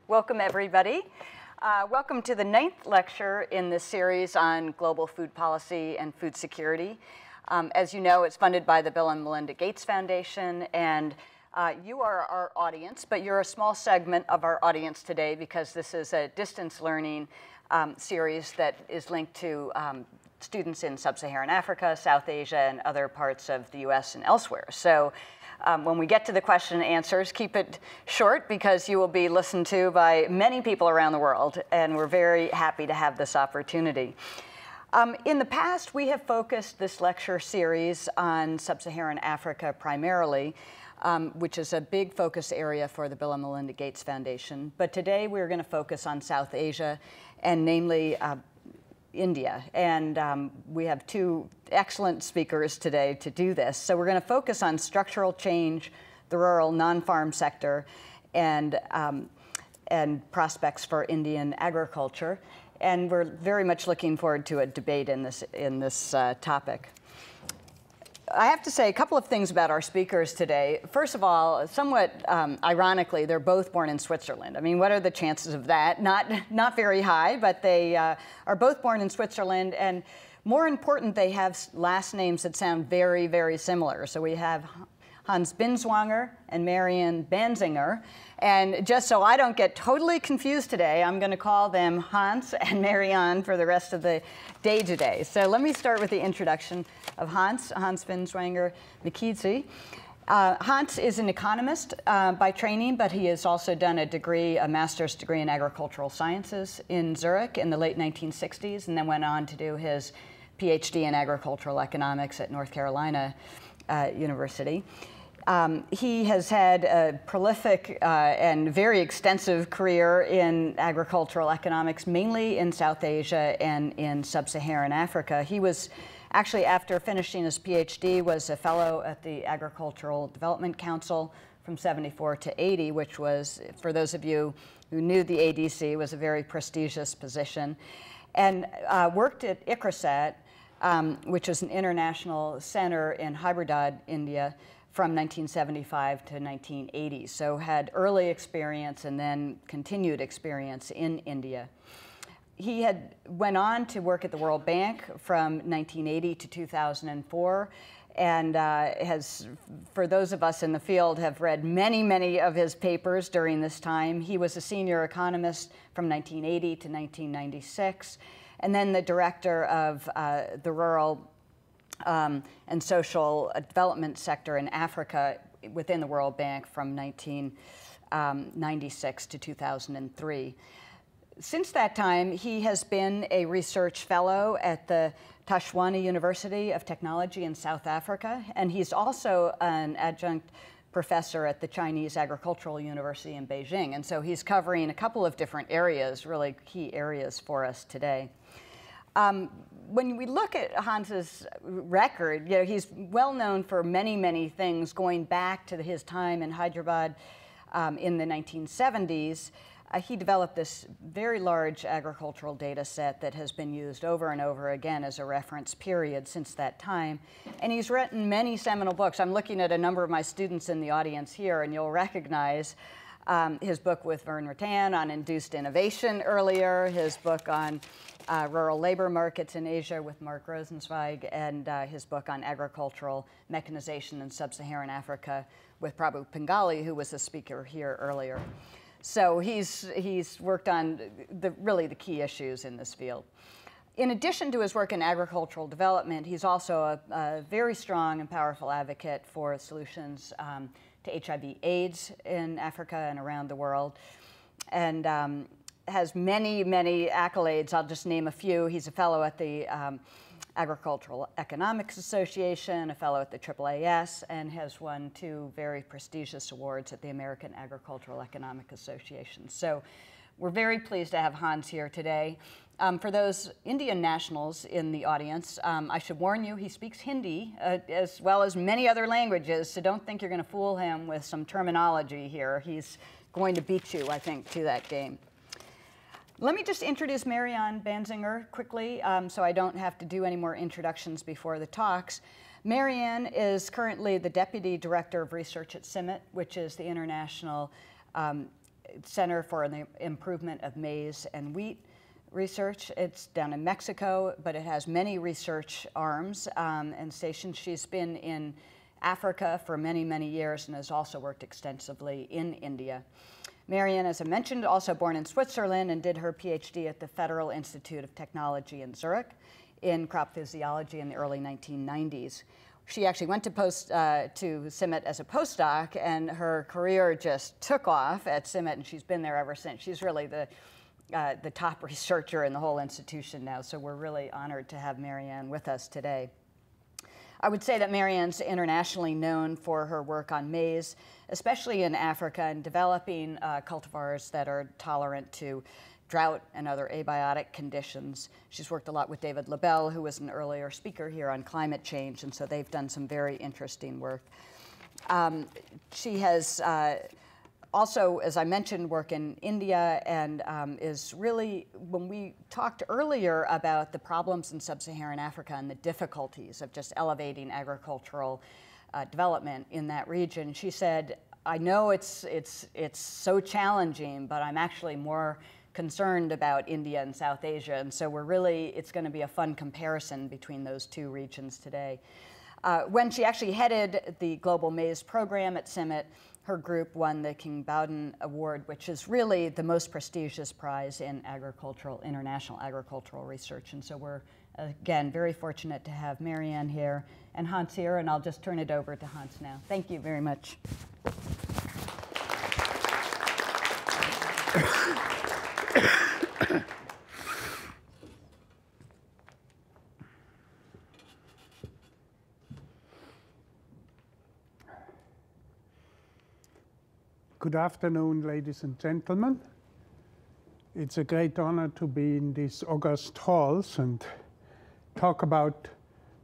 Welcome, everybody. Welcome to the 9th lecture in this series on global food policy and food security. As you know, it's funded by the Bill and Melinda Gates Foundation, and you are our audience, but you're a small segment of our audience today because this is a distance learning series that is linked to students in sub-Saharan Africa, South Asia, and other parts of the US and elsewhere. So when we get to the question and answers, keep it short because you will be listened to by many people around the world, and we're very happy to have this opportunity. In the past, we have focused this lecture series on sub-Saharan Africa primarily, which is a big focus area for the Bill and Melinda Gates Foundation. But today, we're going to focus on South Asia, and namely India. And we have two excellent speakers today to do this. So we're going to focus on structural change, the rural non-farm sector, and prospects for Indian agriculture. And we're very much looking forward to a debate in this topic. I have to say a couple of things about our speakers today. First of all, somewhat ironically, they're both born in Switzerland. I mean, what are the chances of that? Not very high, but they are both born in Switzerland. And more important, they have last names that sound very, very similar. So we have Hans Binswanger and Marianne Banzinger. And just so I don't get totally confused today, I'm going to call them Hans and Marianne for the rest of the day today. So let me start with the introduction of Hans Binswanger-Mkhize. Hans is an economist by training, but he has also done a master's degree in agricultural sciences in Zurich in the late 1960s, and then went on to do his PhD in agricultural economics at North Carolina University. He has had a prolific and very extensive career in agricultural economics, mainly in South Asia and in sub-Saharan Africa. He was actually, after finishing his PhD, was a fellow at the Agricultural Development Council from 74 to 80, which was, for those of you who knew the ADC, was a very prestigious position, and worked at ICRISAT, which is an international center in Hyderabad, India, from 1975 to 1980. So had early experience and then continued experience in India. He went on to work at the World Bank from 1980 to 2004, and has, for those of us in the field, have read many, many of his papers during this time. He was a senior economist from 1980 to 1996, and then the director of the rural and social development sector in Africa within the World Bank from 1996 to 2003. Since that time, he has been a research fellow at the Tashwani University of Technology in South Africa, and he's also an adjunct professor at the Chinese Agricultural University in Beijing. And so he's covering a couple of different areas, really key areas for us today. When we look at Hans's record, you know, he's well known for many, many things going back to his time in Hyderabad in the 1970s. He developed this very large agricultural data set that has been used over and over again as a reference period since that time. And he's written many seminal books. I'm looking at a number of my students in the audience here, and you'll recognize his book with Vern Rattan on induced innovation earlier, his book on rural labor markets in Asia with Mark Rosenzweig, and his book on agricultural mechanization in sub-Saharan Africa with Prabhu Pingali, who was a speaker here earlier. So he's worked on really the key issues in this field. In addition to his work in agricultural development, he's also a very strong and powerful advocate for solutions to HIV/AIDS in Africa and around the world, and has many, many accolades. I'll just name a few. He's a fellow at the Agricultural Economics Association, a fellow at the AAAS, and has won 2 very prestigious awards at the American Agricultural Economic Association. So we're very pleased to have Hans here today. For those Indian nationals in the audience, I should warn you, he speaks Hindi as well as many other languages, so don't think you're going to fool him with some terminology here. He's going to beat you, I think, to that game. Let me just introduce Marianne Banzinger quickly, so I don't have to do any more introductions before the talks. Marianne is currently the Deputy Director of Research at CIMMYT, which is the International Center for the Improvement of Maize and Wheat Research. It's down in Mexico, but it has many research arms and stations. She's been in Africa for many, many years and has also worked extensively in India. Marianne, as I mentioned, also born in Switzerland and did her PhD at the Federal Institute of Technology in Zurich in crop physiology in the early 1990s. She actually went to CIMMYT as a postdoc, and her career just took off at CIMMYT, and she's been there ever since. She's really the top researcher in the whole institution now, so we're really honored to have Marianne with us today. I would say that Marianne's internationally known for her work on maize, especially in Africa, and developing cultivars that are tolerant to drought and other abiotic conditions. She's worked a lot with David Labelle, who was an earlier speaker here on climate change, and so they've done some very interesting work. She has also, as I mentioned, work in India, and is really, when we talked earlier about the problems in sub-Saharan Africa and the difficulties of just elevating agricultural development in that region, she said, I know it's so challenging, but I'm actually more concerned about India and South Asia, and so it's going to be a fun comparison between those two regions today. When she actually headed the Global Maize Program at CIMMYT, her group won the King Bowden Award, which is really the most prestigious prize in international agricultural research. And so we're, again, very fortunate to have Marianne here and Hans here, and I'll just turn it over to Hans now. Thank you very much. Good afternoon, ladies and gentlemen. It's a great honor to be in these august halls and talk about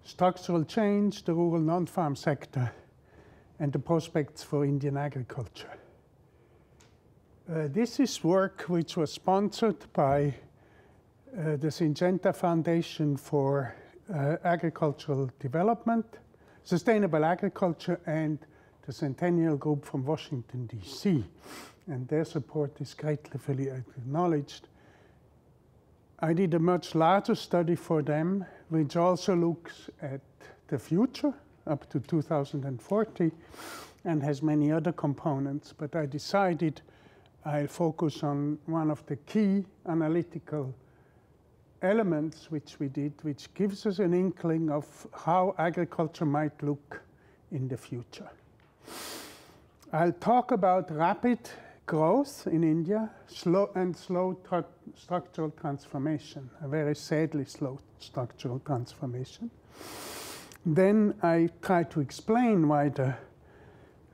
structural change, the rural non-farm sector, and the prospects for Indian agriculture. This is work which was sponsored by the Syngenta Foundation for Agricultural Development, Sustainable Agriculture, and the Centennial Group from Washington, D.C., and their support is gratefully acknowledged. I did a much larger study for them, which also looks at the future up to 2040 and has many other components, but I decided I'll focus on one of the key analytical elements which we did, which gives us an inkling of how agriculture might look in the future. I'll talk about rapid growth in India, slow structural transformation, a very sadly slow structural transformation. Then I try to explain why the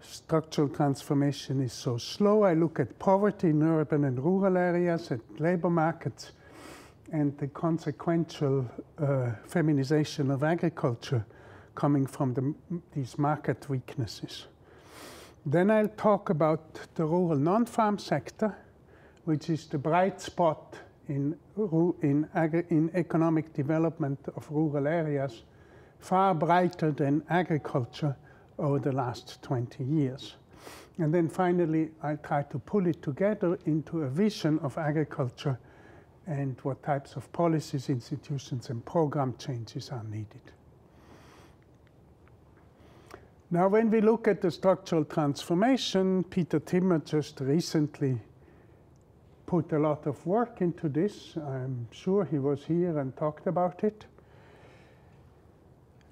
structural transformation is so slow. I look at poverty in urban and rural areas, at labor markets, and the consequential feminization of agriculture coming from these market weaknesses. Then I'll talk about the rural non-farm sector, which is the bright spot in economic development of rural areas, far brighter than agriculture over the last 20 years. And then finally, I'll try to pull it together into a vision of agriculture and what types of policies, institutions, and program changes are needed. Now, when we look at the structural transformation, Peter Timmer just recently put a lot of work into this. I'm sure he was here and talked about it.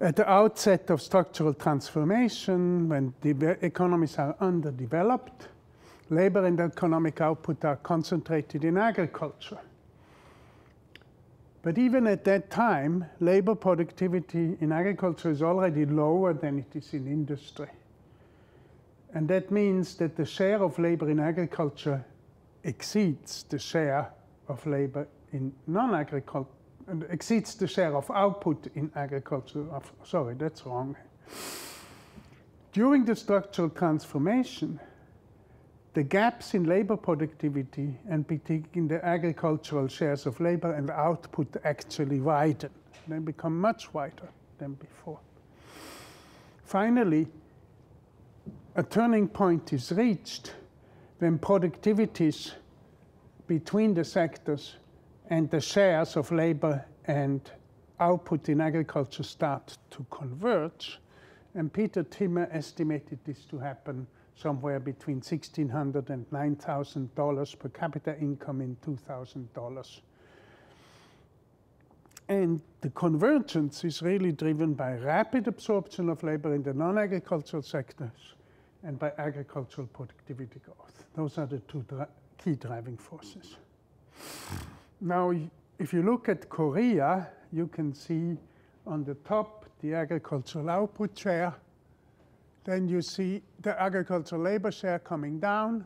At the outset of structural transformation, when the economies are underdeveloped, labor and economic output are concentrated in agriculture. But even at that time, labor productivity in agriculture is already lower than it is in industry. And that means that the share of labor in agriculture exceeds the share of labor in non-agriculture, exceeds the share of output in agriculture. Sorry, that's wrong. During the structural transformation, the gaps in labor productivity and in the agricultural shares of labor and output actually widen. They become much wider than before. Finally, a turning point is reached when productivities between the sectors and the shares of labor and output in agriculture start to converge. And Peter Timmer estimated this to happen somewhere between $1,600 and $9,000 per capita income in $2,000. And the convergence is really driven by rapid absorption of labor in the non-agricultural sectors and by agricultural productivity growth. Those are the two key driving forces. Now, if you look at Korea, you can see on the top the agricultural output share. Then you see the agricultural labor share coming down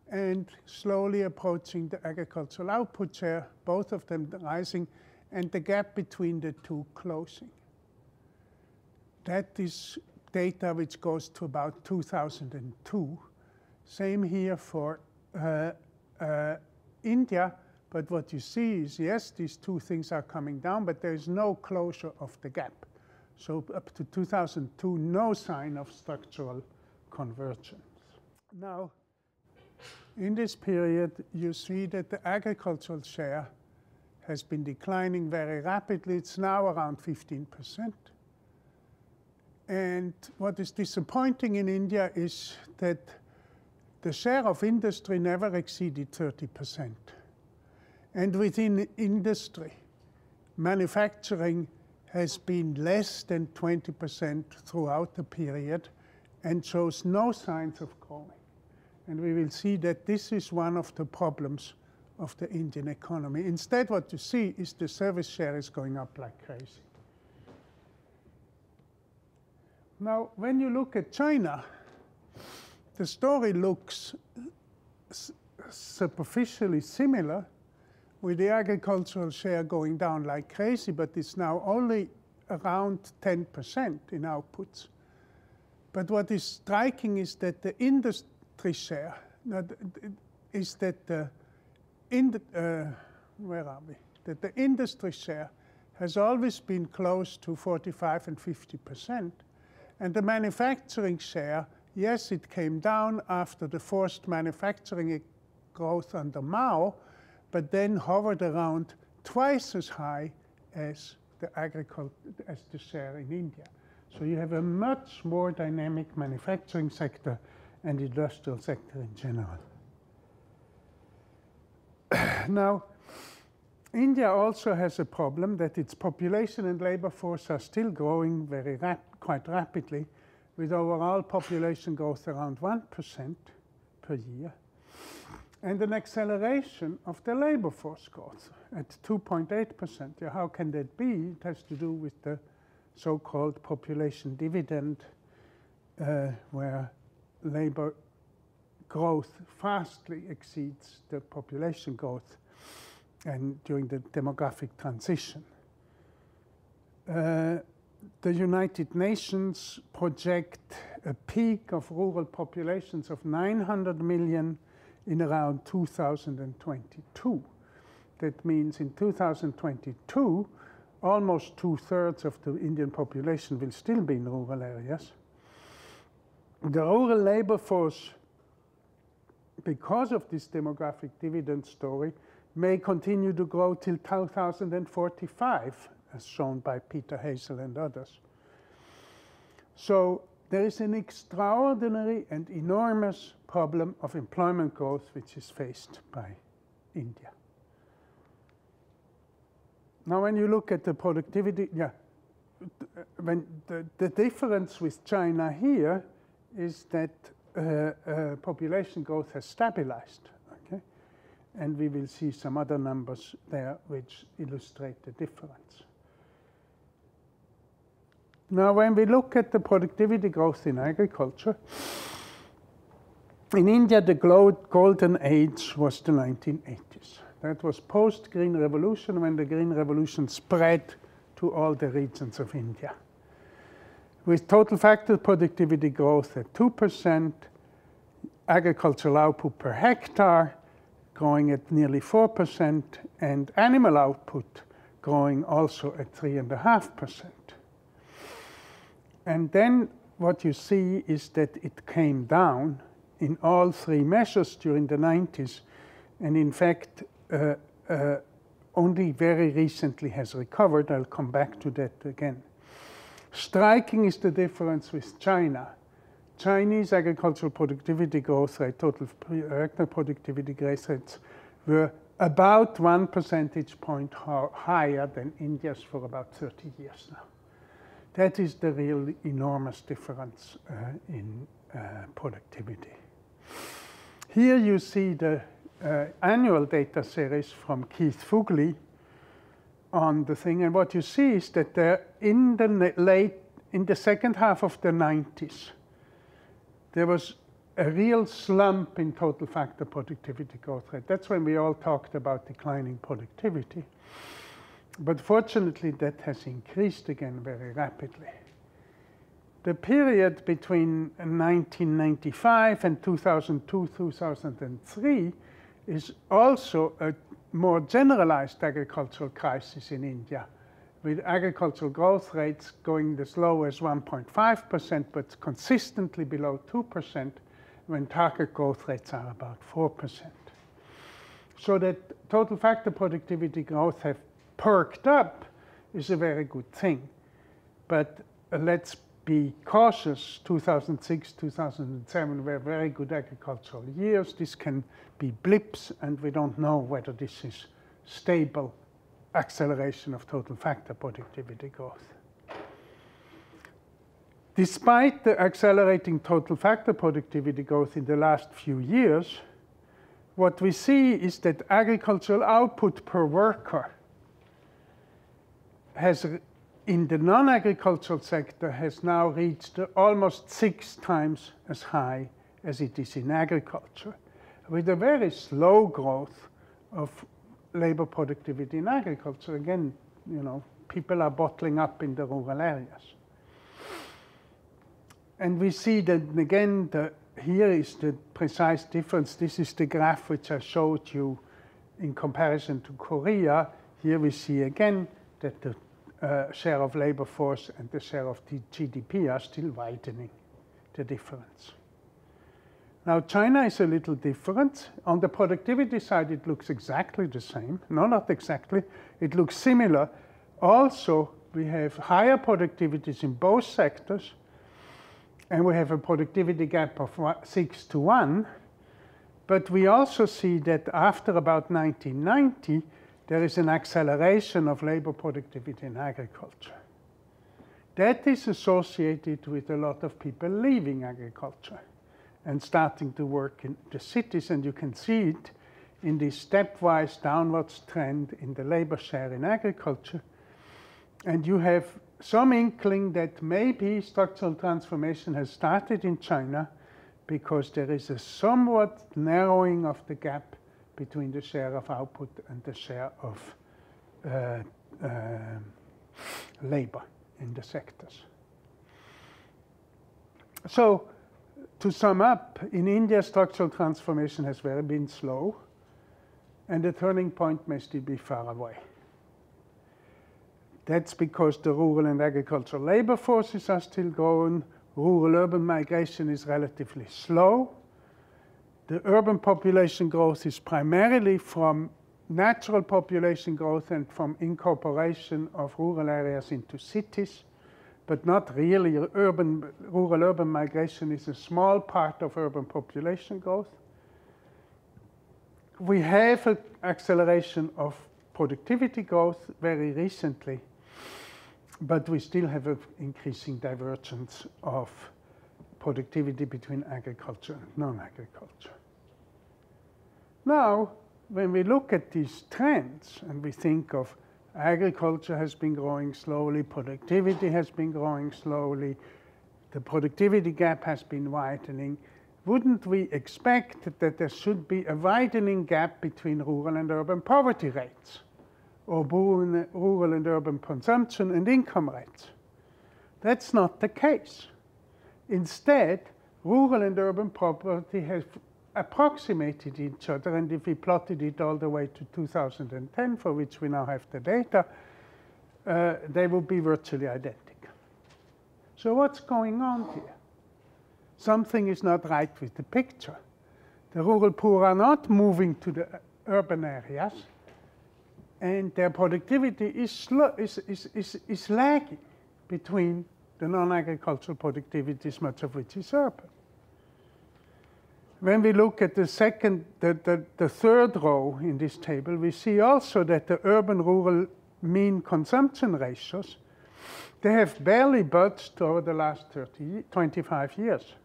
and slowly approaching the agricultural output share, both of them rising, and the gap between the two closing. That is data which goes to about 2002. Same here for India, but what you see is, yes, these two things are coming down, but there is no closure of the gap. So up to 2002, no sign of structural convergence. Now, in this period, you see that the agricultural share has been declining very rapidly. It's now around 15%. And what is disappointing in India is that the share of industry never exceeded 30%. And within industry, manufacturing has been less than 20% throughout the period and shows no signs of growing. And we will see that this is one of the problems of the Indian economy. Instead, what you see is the service share is going up like crazy. Now, when you look at China, the story looks superficially similar, with the agricultural share going down like crazy, but it's now only around 10% in outputs. But what is striking is that the industry share, is that the industry share has always been close to 45 and 50%. And the manufacturing share, yes, it came down after the forced manufacturing growth under Mao, but then hovered around twice as high as the share in India. So you have a much more dynamic manufacturing sector and industrial sector in general. Now, India also has a problem that its population and labor force are still growing quite rapidly, with overall population growth around 1% per year, and an acceleration of the labor force growth at 2.8%. Yeah, how can that be? It has to do with the so-called population dividend, where labor growth vastly exceeds the population growth and during the demographic transition. The United Nations project a peak of rural populations of 900 million in around 2022. That means in 2022, almost 2/3 of the Indian population will still be in rural areas. The rural labor force, because of this demographic dividend story, may continue to grow till 2045, as shown by Peter Hazel and others. So there is an extraordinary and enormous problem of employment growth which is faced by India. Now, when you look at the productivity, when the difference with China here is that population growth has stabilized, okay? And we will see some other numbers there which illustrate the difference. Now, when we look at the productivity growth in agriculture, in India, the golden age was the 1980s. That was post-Green Revolution, when the Green Revolution spread to all the regions of India. With total factor productivity growth at 2%, agricultural output per hectare growing at nearly 4%, and animal output growing also at 3.5%. And then what you see is that it came down in all three measures during the 90s, and in fact, only very recently has recovered. I'll come back to that again. Striking is the difference with China. Chinese agricultural productivity growth rate, total hectare productivity growth rates, were about 1 percentage point higher than India's for about 30 years now. That is the real enormous difference in productivity. Here you see the annual data series from Keith Fugley on the thing, and what you see is that in the second half of the 90s, there was a real slump in total factor productivity growth rate. That's when we all talked about declining productivity. But fortunately, that has increased again very rapidly. The period between 1995 and 2002, 2003 is also a more generalized agricultural crisis in India, with agricultural growth rates going as low as 1.5%, but consistently below 2%, when target growth rates are about 4%. So that total factor productivity growth have perked up is a very good thing. But let's be cautious. 2006, 2007 were very good agricultural years. This can be blips, and we don't know whether this is stable acceleration of total factor productivity growth. Despite the accelerating total factor productivity growth in the last few years, what we see is that agricultural output per worker has, in the non-agricultural sector, has now reached almost 6 times as high as it is in agriculture, with a very slow growth of labor productivity in agriculture. Again, people are bottling up in the rural areas. And we see that, again, here is the precise difference. This is the graph which I showed you in comparison to Korea. Here we see again that the share of labor force and the share of the GDP are still widening the difference. Now, China is a little different. On the productivity side, it looks exactly the same. No, not exactly. It looks similar. Also, we have higher productivities in both sectors, and we have a productivity gap of 6 to 1. But we also see that after about 1990, there is an acceleration of labor productivity in agriculture. That is associated with a lot of people leaving agriculture and starting to work in the cities, and you can see it in this stepwise downwards trend in the labor share in agriculture. And you have some inkling that maybe structural transformation has started in China, because there is a somewhat narrowing of the gap between the share of output and the share of labor in the sectors. So, to sum up, in India, structural transformation has been slow, and the turning point may still be far away. That's because the rural and agricultural labor forces are still growing. Rural-urban migration is relatively slow. The urban population growth is primarily from natural population growth and from incorporation of rural areas into cities, but not really rural-urban migration is a small part of urban population growth. We have an acceleration of productivity growth very recently, but we still have an increasing divergence of productivity between agriculture and non-agriculture. Now, when we look at these trends and we think of agriculture has been growing slowly, productivity has been growing slowly, the productivity gap has been widening, wouldn't we expect that there should be a widening gap between rural and urban poverty rates, or rural and urban consumption and income rates? That's not the case. Instead, rural and urban poverty have approximated each other, and if we plotted it all the way to 2010, for which we now have the data, they will be virtually identical. So what's going on here? something is not right with the picture. The rural poor are not moving to the urban areas, and their productivity is lagging between the non-agricultural productivities, much of which is urban. When we look at the third row in this table, we see also that the urban-rural mean consumption ratios, they have barely budged over the last 20 years.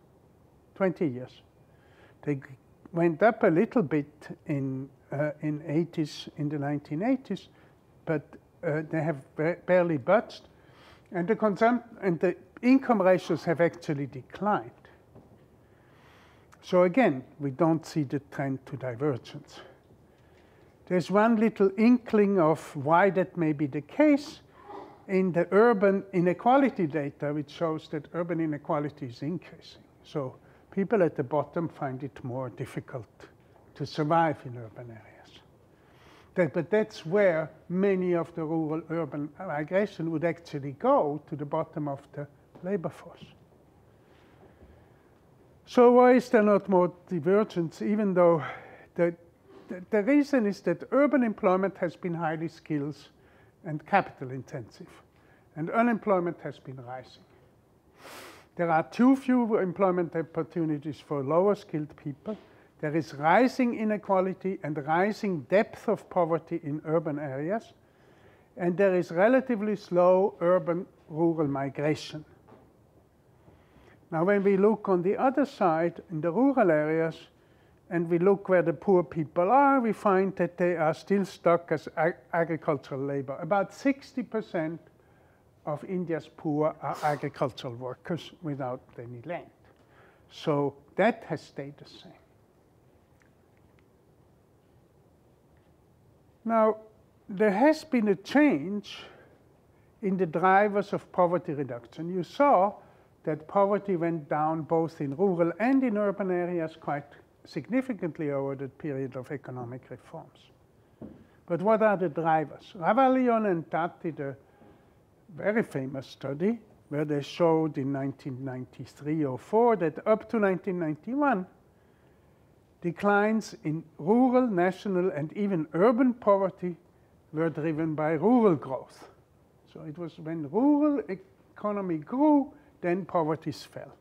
They went up a little bit in the 1980s, but they have barely budged, and the income ratios have actually declined. So again, we don't see the trend to divergence. There's one little inkling of why that may be the case in the urban inequality data, which shows that urban inequality is increasing. So people at the bottom find it more difficult to survive in urban areas. But that's where many of the rural-urban migration would actually go, to the bottom of the labor force. So why is there not more divergence, even though the reason is that urban employment has been highly skills and capital intensive, and unemployment has been rising. There are too few employment opportunities for lower skilled people. There is rising inequality and rising depth of poverty in urban areas, and there is relatively slow urban-rural migration. Now, when we look on the other side, in the rural areas, and we look where the poor people are, we find that they are still stuck as agricultural labor. About 60% of India's poor are agricultural workers without any land. So that has stayed the same. Now, there has been a change in the drivers of poverty reduction. You saw that poverty went down both in rural and in urban areas quite significantly over the period of economic reforms. But what are the drivers? Ravalion and Tat did a very famous study where they showed in 1993 or 4 that up to 1991, declines in rural, national, and even urban poverty were driven by rural growth. So it was when rural economy grew, then poverties fell.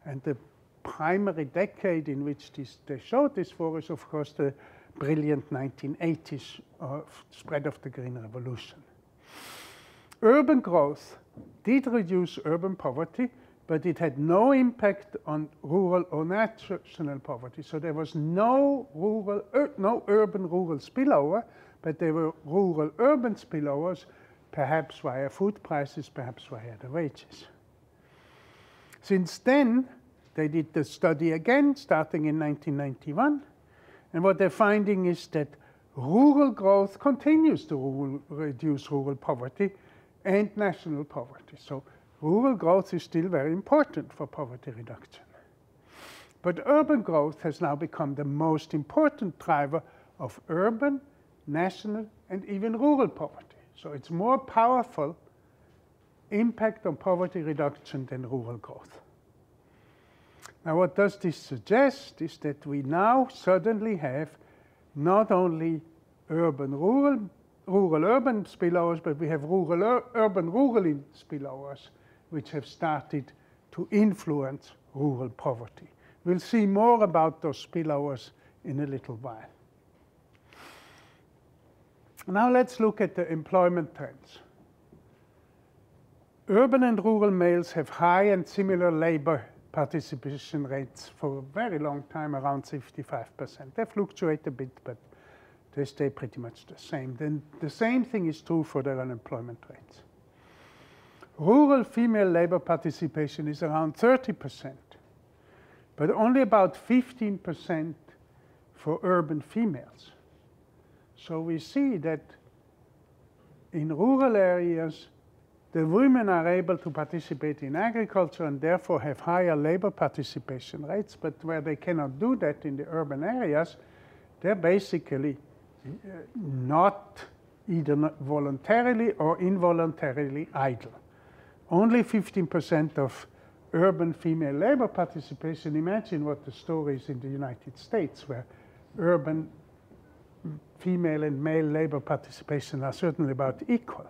And the primary decade in which they showed this for is, of course, the brilliant 1980s spread of the Green Revolution. Urban growth did reduce urban poverty, but it had no impact on rural or national poverty. So there was no urban-rural spillover, but there were rural-urban spillovers, perhaps via food prices, perhaps via the wages. Since then, they did the study again, starting in 1991, and what they're finding is that rural growth continues to reduce rural poverty and national poverty. So rural growth is still very important for poverty reduction. But urban growth has now become the most important driver of urban, national, and even rural poverty. So it's more powerful impact on poverty reduction than rural growth. Now, what does this suggest is that we now suddenly have not only urban-rural spillovers, but we have urban-rural spillovers, which have started to influence rural poverty. We'll see more about those spillovers in a little while. Now let's look at the employment trends. Urban and rural males have high and similar labor participation rates for a very long time, around 65%. They fluctuate a bit, but they stay pretty much the same. Then the same thing is true for their unemployment rates. Rural female labor participation is around 30%, but only about 15% for urban females. So we see that in rural areas, the women are able to participate in agriculture and therefore have higher labor participation rates, but where they cannot do that in the urban areas, they're basically not either voluntarily or involuntarily idle. Only 15% of urban female labor participation, imagine what the story is in the United States, where urban female and male labor participation are certainly about equal.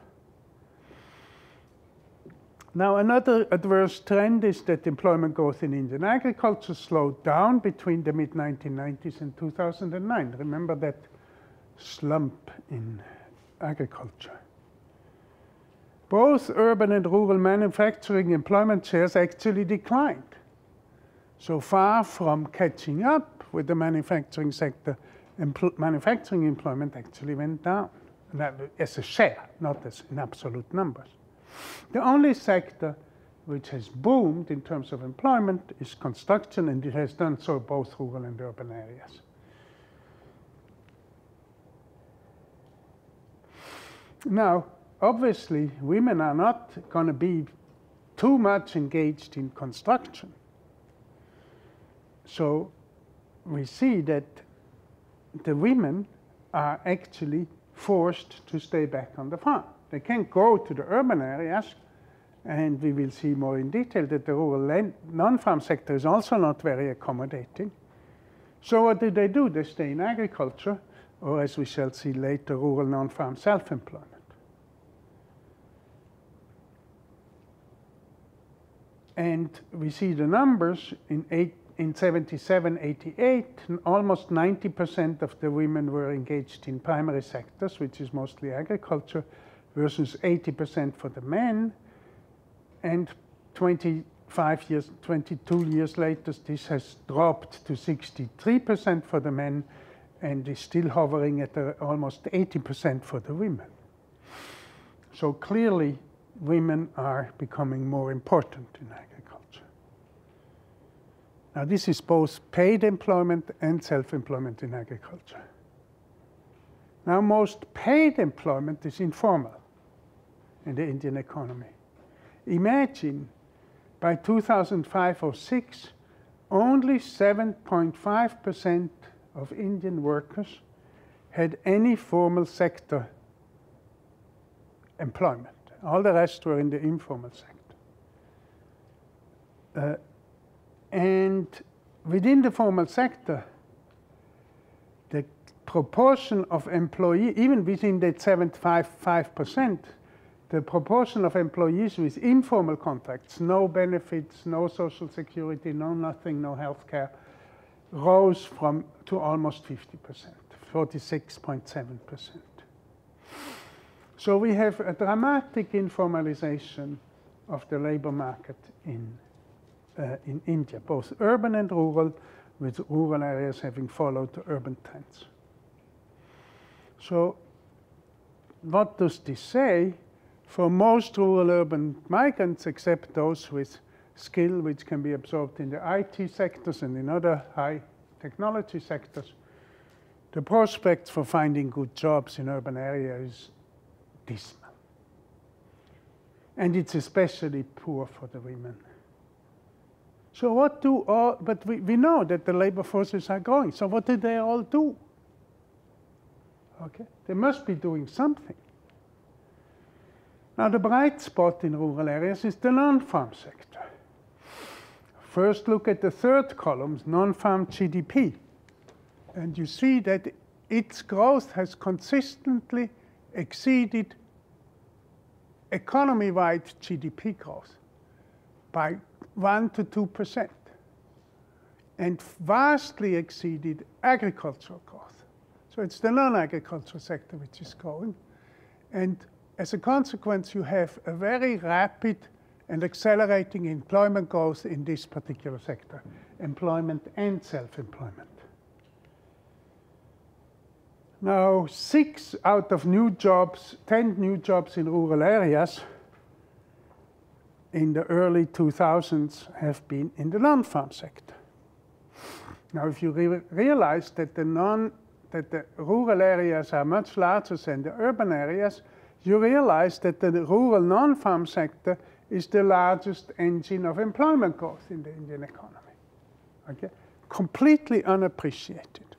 Now, another adverse trend is that employment growth in Indian agriculture slowed down between the mid-1990s and 2009. Remember that slump in agriculture. Both urban and rural manufacturing employment shares actually declined. So far from catching up with the manufacturing sector, manufacturing employment actually went down, as a share, not as in absolute numbers. The only sector which has boomed in terms of employment is construction, and it has done so both rural and urban areas. Now, obviously, women are not going to be too much engaged in construction. So we see that the women are actually forced to stay back on the farm. They can't go to the urban areas, and we will see more in detail that the rural non-farm sector is also not very accommodating. So what do? They stay in agriculture, or as we shall see later, rural non-farm self-employment. And we see the numbers in 77, 88, almost 90% of the women were engaged in primary sectors, which is mostly agriculture, versus 80% for the men. And 22 years later, this has dropped to 63% for the men and is still hovering at almost 80% for the women. So clearly, women are becoming more important in agriculture. Now, this is both paid employment and self-employment in agriculture. Now, most paid employment is informal in the Indian economy. Imagine by 2005 or 6, only 7.5% of Indian workers had any formal sector employment. All the rest were in the informal sector. And within the formal sector, the proportion of employees, even within that 75%, the proportion of employees with informal contracts, no benefits, no social security, no nothing, no health care, rose to almost 50%, 46.7%. So we have a dramatic informalization of the labor market in India, both urban and rural, with rural areas having followed the urban trends. So what does this say? For most rural urban migrants, except those with skill which can be absorbed in the IT sectors and in other high technology sectors, the prospects for finding good jobs in urban areas is dismal. And it's especially poor for the women. So what do all, but we know that the labor forces are growing, so what do they all do? Okay, they must be doing something. Now, the bright spot in rural areas is the non-farm sector. First, look at the third column, non-farm GDP. And you see that its growth has consistently exceeded economy-wide GDP growth by 1 to 2%, and vastly exceeded agricultural growth. So it's the non-agricultural sector which is growing. And as a consequence, you have a very rapid and accelerating employment growth in this particular sector, employment and self-employment. Now, 6 out of 10 new jobs in rural areas in the early 2000s have been in the non-farm sector. Now, if you realize that the rural areas are much larger than the urban areas, you realize that the rural non-farm sector is the largest engine of employment growth in the Indian economy. Okay? Completely unappreciated.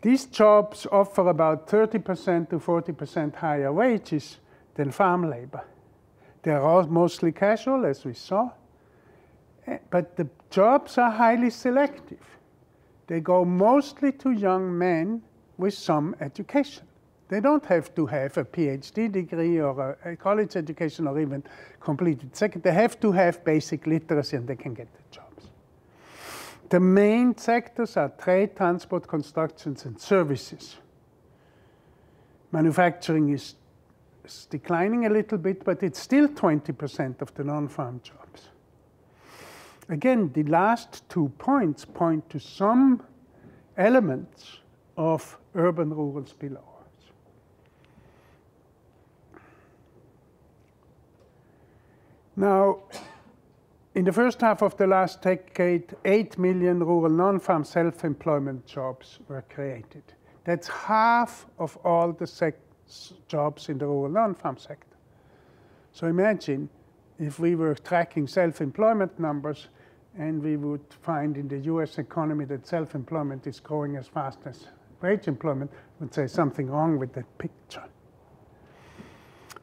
These jobs offer about 30% to 40% higher wages than farm labor. They're all mostly casual, as we saw. But the jobs are highly selective. They go mostly to young men with some education. They don't have to have a PhD degree or a college education or even completed second. They have to have basic literacy and they can get the jobs. The main sectors are trade, transport, constructions, and services. Manufacturing is declining a little bit, but it's still 20% of the non-farm jobs. Again, the last 2 points point to some elements of urban-rural spillovers. Now, in the first half of the last decade, 8 million rural non-farm self-employment jobs were created. That's half of all the jobs in the rural non-farm sector. So imagine if we were tracking self-employment numbers and we would find in the US economy that self-employment is growing as fast as wage employment, would say something wrong with that picture.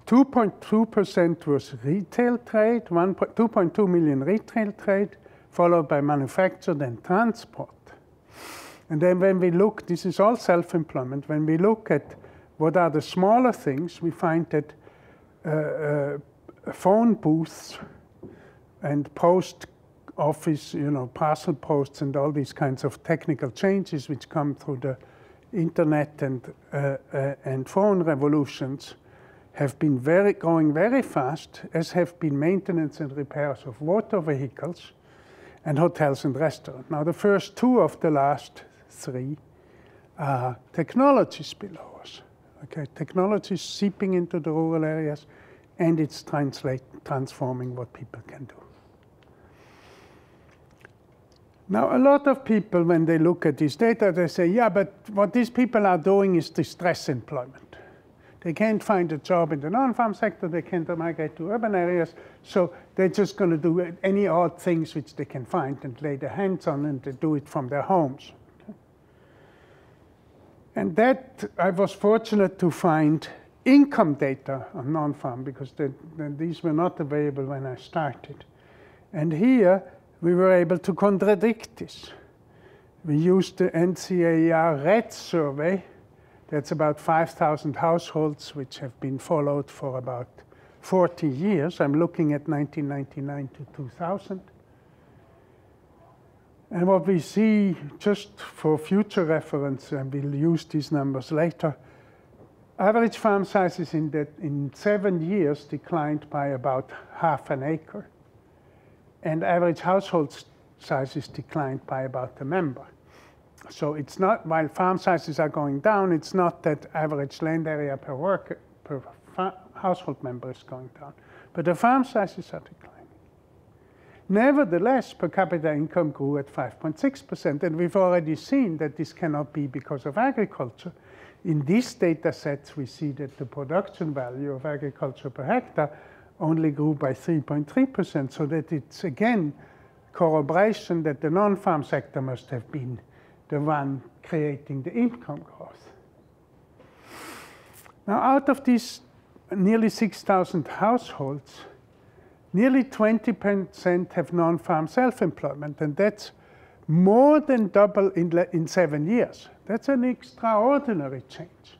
2.2% was retail trade, 2.2 million retail trade, followed by manufactured and transport. And then when we look, this is all self-employment, when we look at what are the smaller things, we find that phone booths and post office, parcel posts and all these kinds of technical changes which come through the internet and phone revolutions have been growing very fast, as have been maintenance and repairs of water vehicles and hotels and restaurants. Now, the first two of the last three are technology spillovers. Okay, technology is seeping into the rural areas, and it's transforming what people can do. Now, a lot of people, when they look at this data, they say, yeah, but what these people are doing is distress employment. They can't find a job in the non-farm sector, they can't migrate to urban areas, so they're just going to do any odd things which they can find and lay their hands on, and they do it from their homes. Okay? And that, I was fortunate to find income data on non-farm, because these were not available when I started. And here, we were able to contradict this. We used the NCAR RED survey. That's about 5,000 households which have been followed for about 40 years. I'm looking at 1999 to 2000. And what we see, just for future reference, and we'll use these numbers later, average farm sizes in 7 years declined by about half an acre. And average household sizes declined by about a member. So it's not, while farm sizes are going down, it's not that average land area per household member is going down. But the farm sizes are declining. Nevertheless, per capita income grew at 5.6%, and we've already seen that this cannot be because of agriculture. In these data sets, we see that the production value of agriculture per hectare only grew by 3.3%, so that it's, again, corroboration that the non-farm sector must have been the one creating the income growth. Now, out of these nearly 6,000 households, nearly 20% have non-farm self-employment, and that's more than double in 7 years. That's an extraordinary change.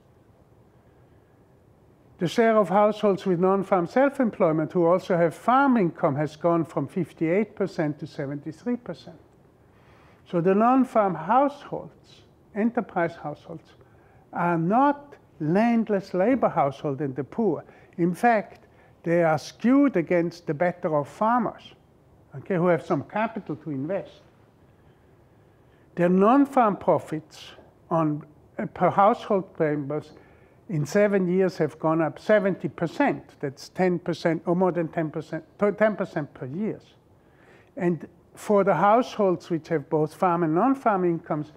The share of households with non-farm self-employment who also have farm income has gone from 58% to 73%. So the non-farm households, enterprise households, are not landless labor households and the poor. In fact, they are skewed against the better off farmers, okay, who have some capital to invest. Their non-farm profits on per household members in 7 years have gone up 70%. That's 10% or more than 10% per year. And for the households which have both farm and non-farm incomes,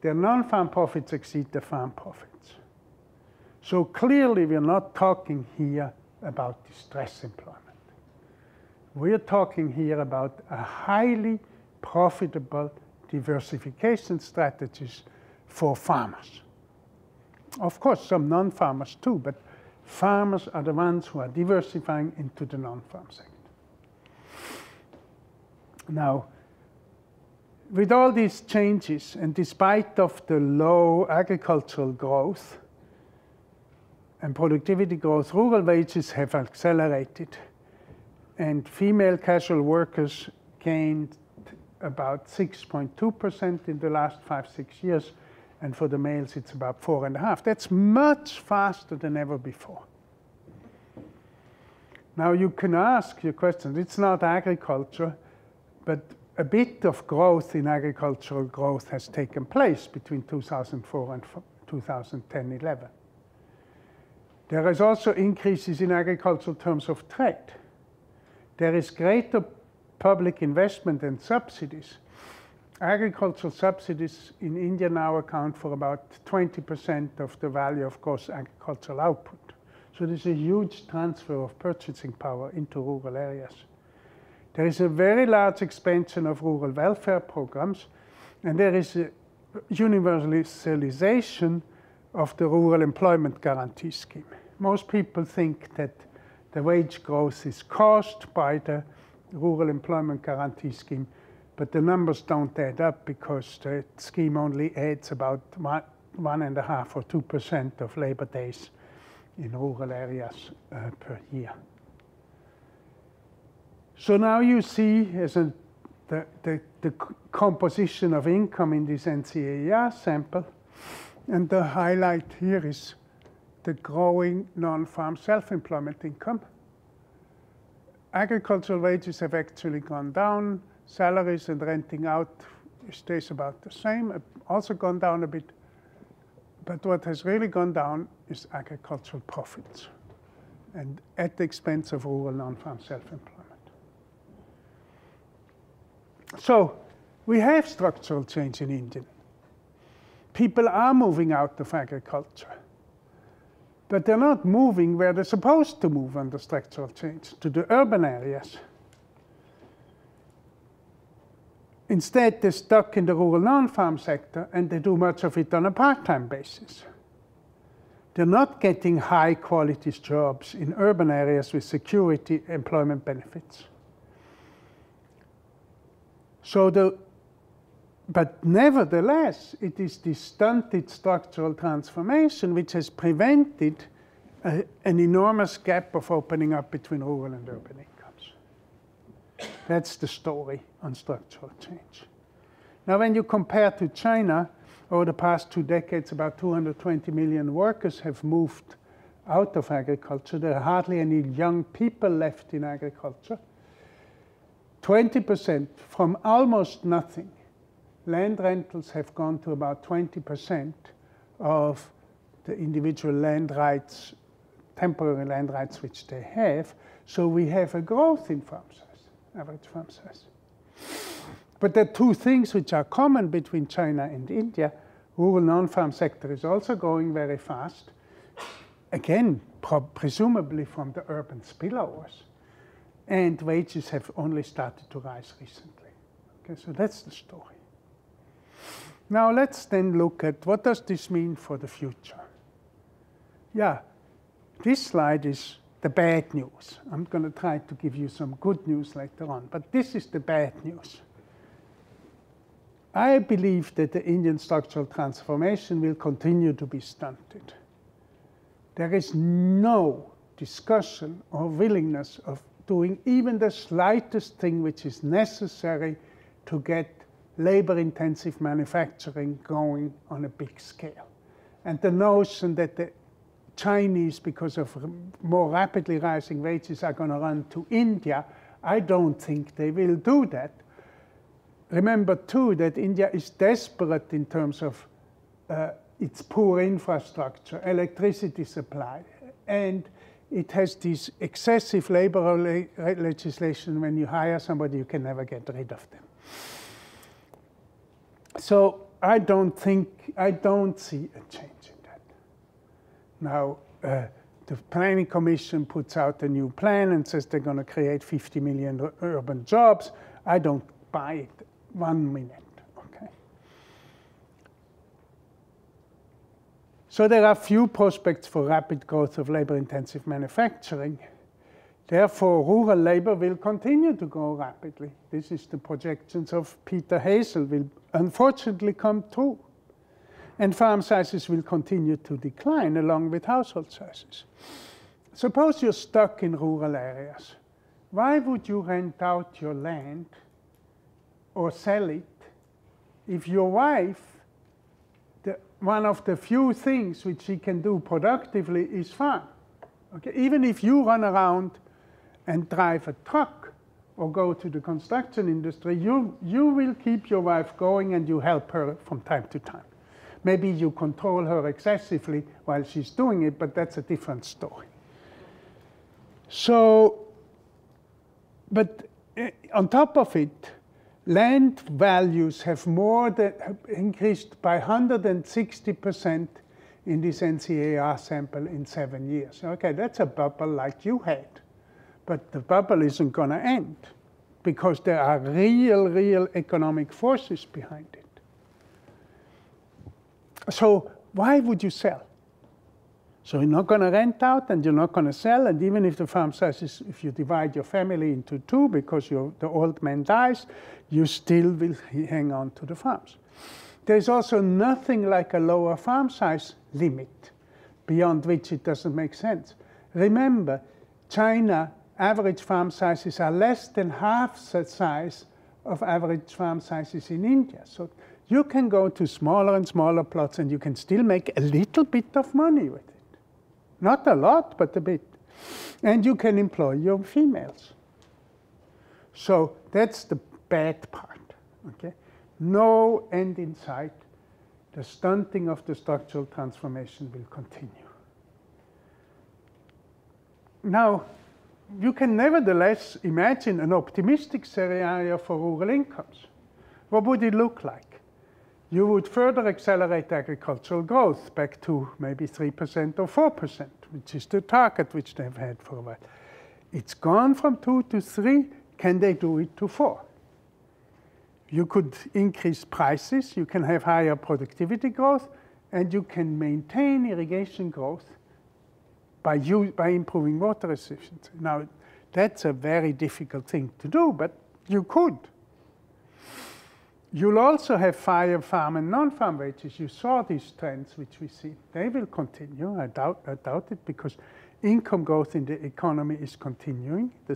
their non-farm profits exceed the farm profits. So clearly, we're not talking here about distress employment. We're talking here about a highly profitable diversification strategies for farmers. Of course, some non-farmers too, but Farmers are the ones who are diversifying into the non-farm sector. Now, with all these changes, and despite of the low agricultural growth and productivity growth, rural wages have accelerated, and female casual workers gained about 6.2% in the last 5-6 years, and for the males it's about 4.5%. That's much faster than ever before. Now you can ask your question, it's not agriculture, but a bit of growth in agricultural growth has taken place between 2004 and 2010-11. There is also increases in agricultural terms of trade. There is greater public investment and subsidies. Agricultural subsidies in India now account for about 20% of the value of gross agricultural output. So there's a huge transfer of purchasing power into rural areas. There is a very large expansion of rural welfare programs, and there is a universalization of the rural employment guarantee scheme. Most people think that the wage growth is caused by the rural employment guarantee scheme, but the numbers don't add up because the scheme only adds about 1.5 or 2% of labor days in rural areas per year. So now you see as the composition of income in this NCAER sample, and the highlight here is the growing non-farm self-employment income. Agricultural wages have actually gone down. Salaries and renting out stays about the same, also gone down a bit. But what has really gone down is agricultural profits, and at the expense of rural non-farm self-employment. So we have structural change in India. People are moving out of agriculture, but they're not moving where they're supposed to move under structural change, to the urban areas. Instead, they're stuck in the rural non-farm sector, and they do much of it on a part-time basis. They're not getting high-quality jobs in urban areas with security employment benefits. But nevertheless, it is this stunted structural transformation which has prevented an enormous gap of opening up between rural and urban incomes. That's the story on structural change. Now, when you compare to China, over the past 2 decades, about 220 million workers have moved out of agriculture. There are hardly any young people left in agriculture. 20% from almost nothing. Land rentals have gone to about 20% of the individual land rights, temporary land rights which they have. So we have a growth in farm size, average farm size. But there are 2 things which are common between China and India. Rural non-farm sector is also growing very fast. Again, presumably from the urban spillovers. And wages have only started to rise recently. Okay, so that's the story. Now let's then look at what does this mean for the future. Yeah, this slide is the bad news. I'm going to try to give you some good news later on, but this is the bad news. I believe that the Indian structural transformation will continue to be stunted. There is no discussion or willingness of doing even the slightest thing which is necessary to get labor-intensive manufacturing going on a big scale. And the notion that the Chinese, because of more rapidly rising wages, are going to run to India, I don't think they will do that. Remember, too, that India is desperate in terms of its poor infrastructure, electricity supply, and it has this excessive labor legislation. When you hire somebody, you can never get rid of them. So I don't see a change in that. Now, the Planning Commission puts out a new plan and says they're going to create 50 million urban jobs. I don't buy it 1 minute, okay? So there are few prospects for rapid growth of labor-intensive manufacturing. Therefore, rural labor will continue to grow rapidly. This is the projections of Peter Hazel will unfortunately come true. And farm sizes will continue to decline along with household sizes. Suppose you're stuck in rural areas. Why would you rent out your land or sell it if your wife, one of the few things which she can do productively is farm? Okay? Even if you run around and drive a truck or go to the construction industry, you will keep your wife going and you help her from time to time. Maybe you control her excessively while she's doing it, but that's a different story. So, but on top of it, land values have increased by 160% in this NCAR sample in 7 years. Okay, that's a bubble like you had. But the bubble isn't going to end because there are real economic forces behind it. So why would you sell? So you're not going to rent out and you're not going to sell, and even if the farm size is, if you divide your family into two because the old man dies, you still will hang on to the farms. There's also nothing like a lower farm size limit beyond which it doesn't make sense. Remember, China average farm sizes are less than half the size of average farm sizes in India. So you can go to smaller and smaller plots and you can still make a little bit of money with it. Not a lot, but a bit. And you can employ your females. So that's the bad part, okay? No end in sight. The stunting of the structural transformation will continue. Now, you can nevertheless imagine an optimistic scenario for rural incomes. What would it look like? You would further accelerate agricultural growth back to maybe 3% or 4%, which is the target which they've had for a while. It's gone from 2 to 3. Can they do it to 4? You could increase prices, you can have higher productivity growth, and you can maintain irrigation growth by improving water efficiency. Now, that's a very difficult thing to do, but you could. You'll also have higher farm and non-farm wages. You saw these trends which we see. They will continue. I doubt it, because income growth in the economy is continuing. The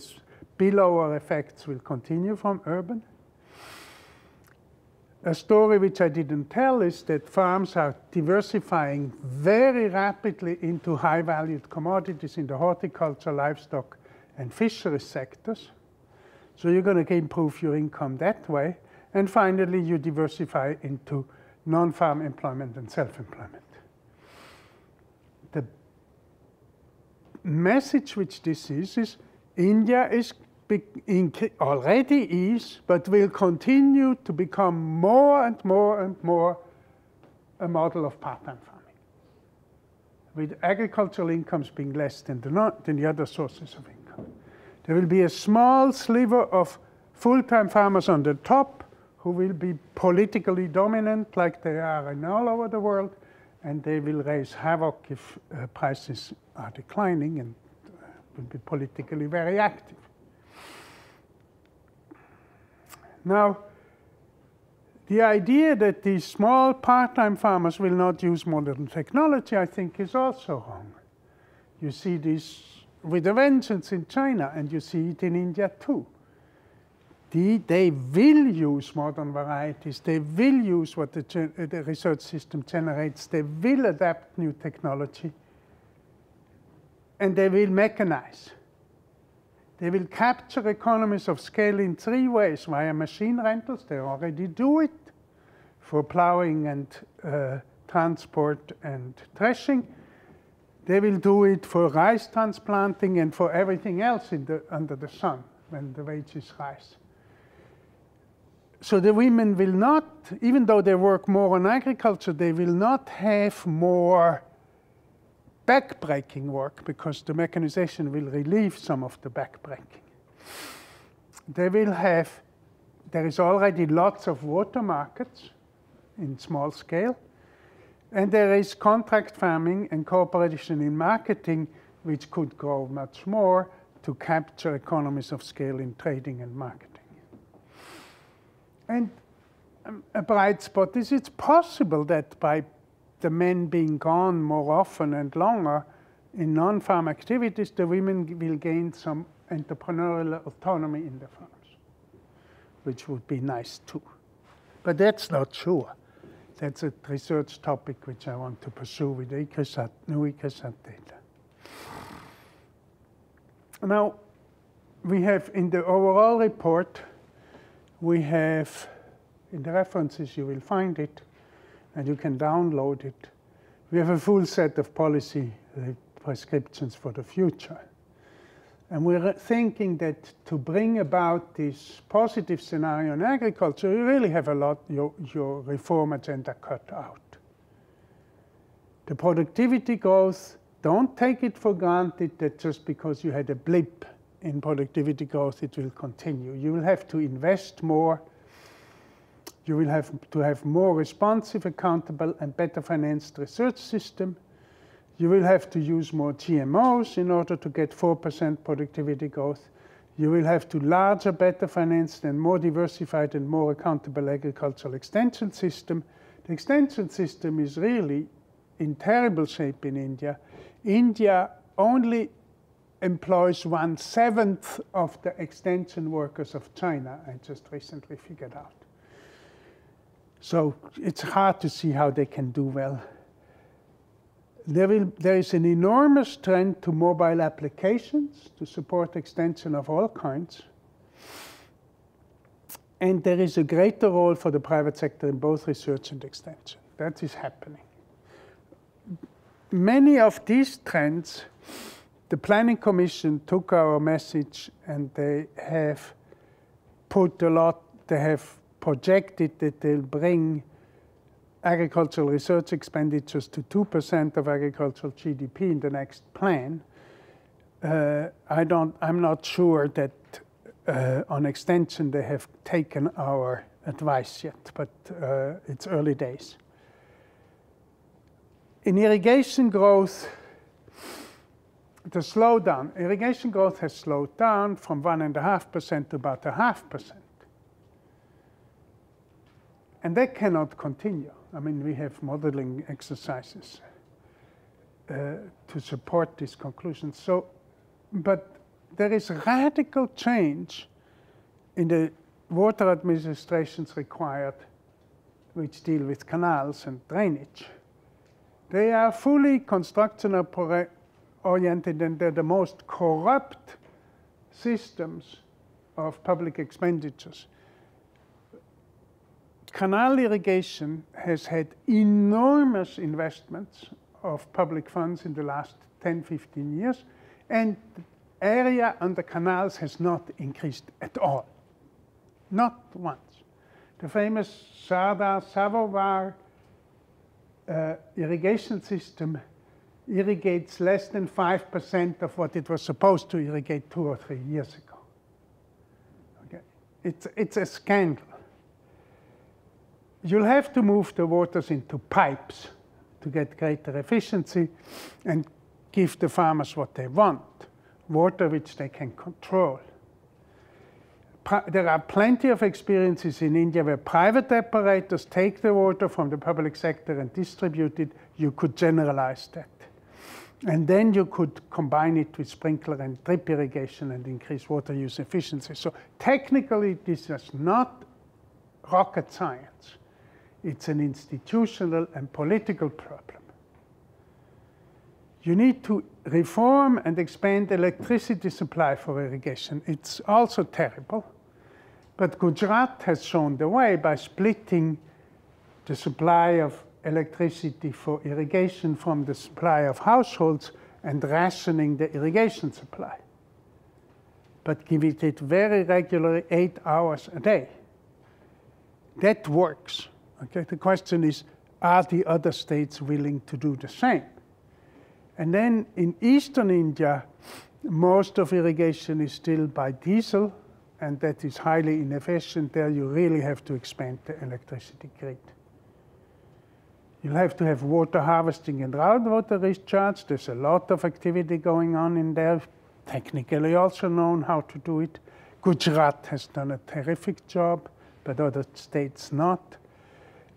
spillover effects will continue from urban. A story which I didn't tell is that farms are diversifying very rapidly into high-valued commodities in the horticulture, livestock, and fisheries sectors. So you're going to improve your income that way. And finally, you diversify into non-farm employment and self-employment. The message which this is India is already is, but will continue to become more and more a model of part-time farming, with agricultural incomes being less than the other sources of income. There will be a small sliver of full-time farmers on the top who will be politically dominant like they are in all over the world, and they will raise havoc if prices are declining and will be politically very active. Now, the idea that these small part-time farmers will not use modern technology, I think, is also wrong. You see this with a vengeance in China, and you see it in India too. They will use modern varieties. They will use what the research system generates. They will adapt new technology. And they will mechanize. They will capture economies of scale in 3 ways: via machine rentals. They already do it for plowing and transport and threshing. They will do it for rice transplanting and for everything else under the sun when the wages rise. So the women will not, even though they work more on agriculture, they will not have more backbreaking work, because the mechanization will relieve some of the backbreaking. They will have, there is already lots of water markets in small scale. And there is contract farming and cooperation in marketing, which could grow much more to capture economies of scale in trading and marketing. And a bright spot is it's possible that by the men being gone more often and longer in non-farm activities, the women will gain some entrepreneurial autonomy in the farms, which would be nice too. But that's not sure. That's a research topic which I want to pursue with new ICRISAT data. Now, we have in the overall report, we have, in the references you will find it, and you can download it. We have a full set of policy prescriptions for the future. And we're thinking that to bring about this positive scenario in agriculture, you really have a lot your reform agenda cut out. The productivity growth, don't take it for granted that just because you had a blip in productivity growth, it will continue. You will have to invest more. You will have to have more responsive, accountable, and better financed research system. You will have to use more GMOs in order to get 4% productivity growth. You will have to larger, better financed, and more diversified and more accountable agricultural extension system. The extension system is really in terrible shape in India. India only employs 1/7 of the extension workers of China, I just recently figured out. So it's hard to see how they can do well. There is an enormous trend to mobile applications to support extension of all kinds. And there is a greater role for the private sector in both research and extension. That is happening. Many of these trends, the Planning Commission took our message and they have they have projected that they'll bring agricultural research expenditures to 2% of agricultural GDP in the next plan. I'm not sure that on extension they have taken our advice yet, but it's early days. In irrigation growth, the slowdown, irrigation growth has slowed down from 1.5% to about 0.5%. And that cannot continue. I mean, we have modeling exercises to support these conclusions. So, but there is radical change in the water administrations required which deal with canals and drainage. They are fully construction oriented, and they're the most corrupt systems of public expenditures. Canal irrigation has had enormous investments of public funds in the last 10, 15 years, and the area under canals has not increased at all. Not once. The famous Sardar-Sarovar irrigation system irrigates less than 5% of what it was supposed to irrigate 2 or 3 years ago. Okay. It's a scandal. You'll have to move the waters into pipes to get greater efficiency and give the farmers what they want, water which they can control. There are plenty of experiences in India where private operators take the water from the public sector and distribute it. You could generalize that. And then you could combine it with sprinkler and drip irrigation and increase water use efficiency. So technically, this is not rocket science. It's an institutional and political problem. You need to reform and expand electricity supply for irrigation. It's also terrible. But Gujarat has shown the way by splitting the supply of electricity for irrigation from the supply of households and rationing the irrigation supply. But giving it very regularly 8 hours a day. That works. Okay? The question is, are the other states willing to do the same? And then in eastern India, most of irrigation is still by diesel, and that is highly inefficient. There you really have to expand the electricity grid. You'll have to have water harvesting and groundwater recharge. There's a lot of activity going on in there, technically also known how to do it. Gujarat has done a terrific job, but other states not.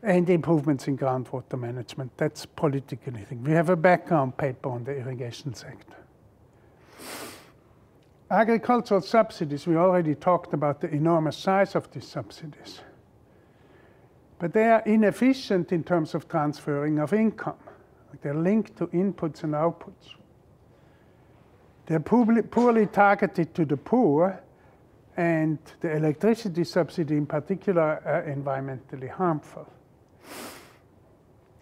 And improvements in groundwater management. That's politically thing. We have a background paper on the irrigation sector. Agricultural subsidies, we already talked about the enormous size of these subsidies. But they are inefficient in terms of transferring of income. They're linked to inputs and outputs. They're poorly targeted to the poor, and the electricity subsidy in particular are environmentally harmful.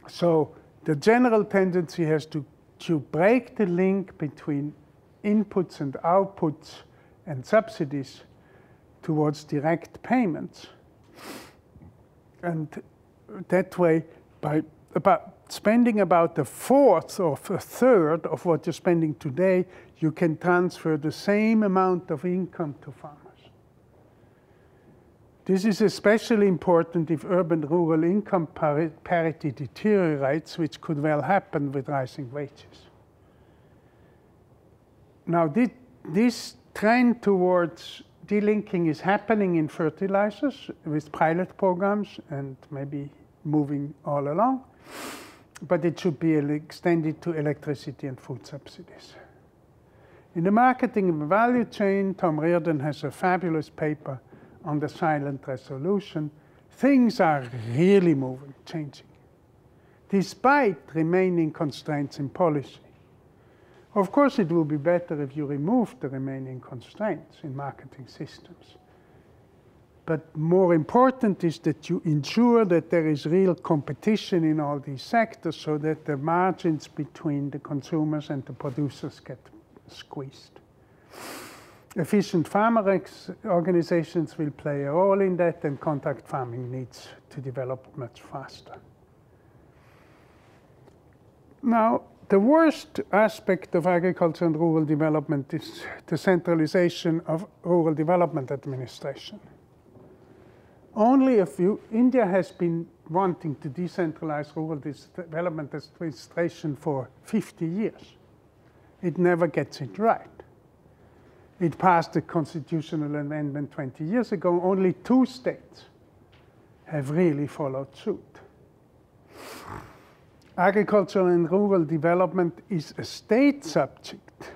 So the general tendency has to break the link between inputs and outputs and subsidies towards direct payments. And that way, by spending about a fourth or a third of what you're spending today, you can transfer the same amount of income to farmers. This is especially important if urban-rural income parity deteriorates, which could well happen with rising wages. Now, this trend towards delinking is happening in fertilizers with pilot programs and maybe moving all along, but it should be extended to electricity and food subsidies. In the marketing and value chain, Tom Reardon has a fabulous paper on the silent resolution. Things are really moving, changing, despite remaining constraints in policy. Of course, it will be better if you remove the remaining constraints in marketing systems. But more important is that you ensure that there is real competition in all these sectors so that the margins between the consumers and the producers get squeezed. Efficient farmer organizations will play a role in that, and contract farming needs to develop much faster. Now, the worst aspect of agriculture and rural development is the centralization of rural development administration. India has been wanting to decentralize rural development administration for 50 years. It never gets it right. It passed a constitutional amendment 20 years ago. Only 2 states have really followed suit. Agricultural and rural development is a state subject,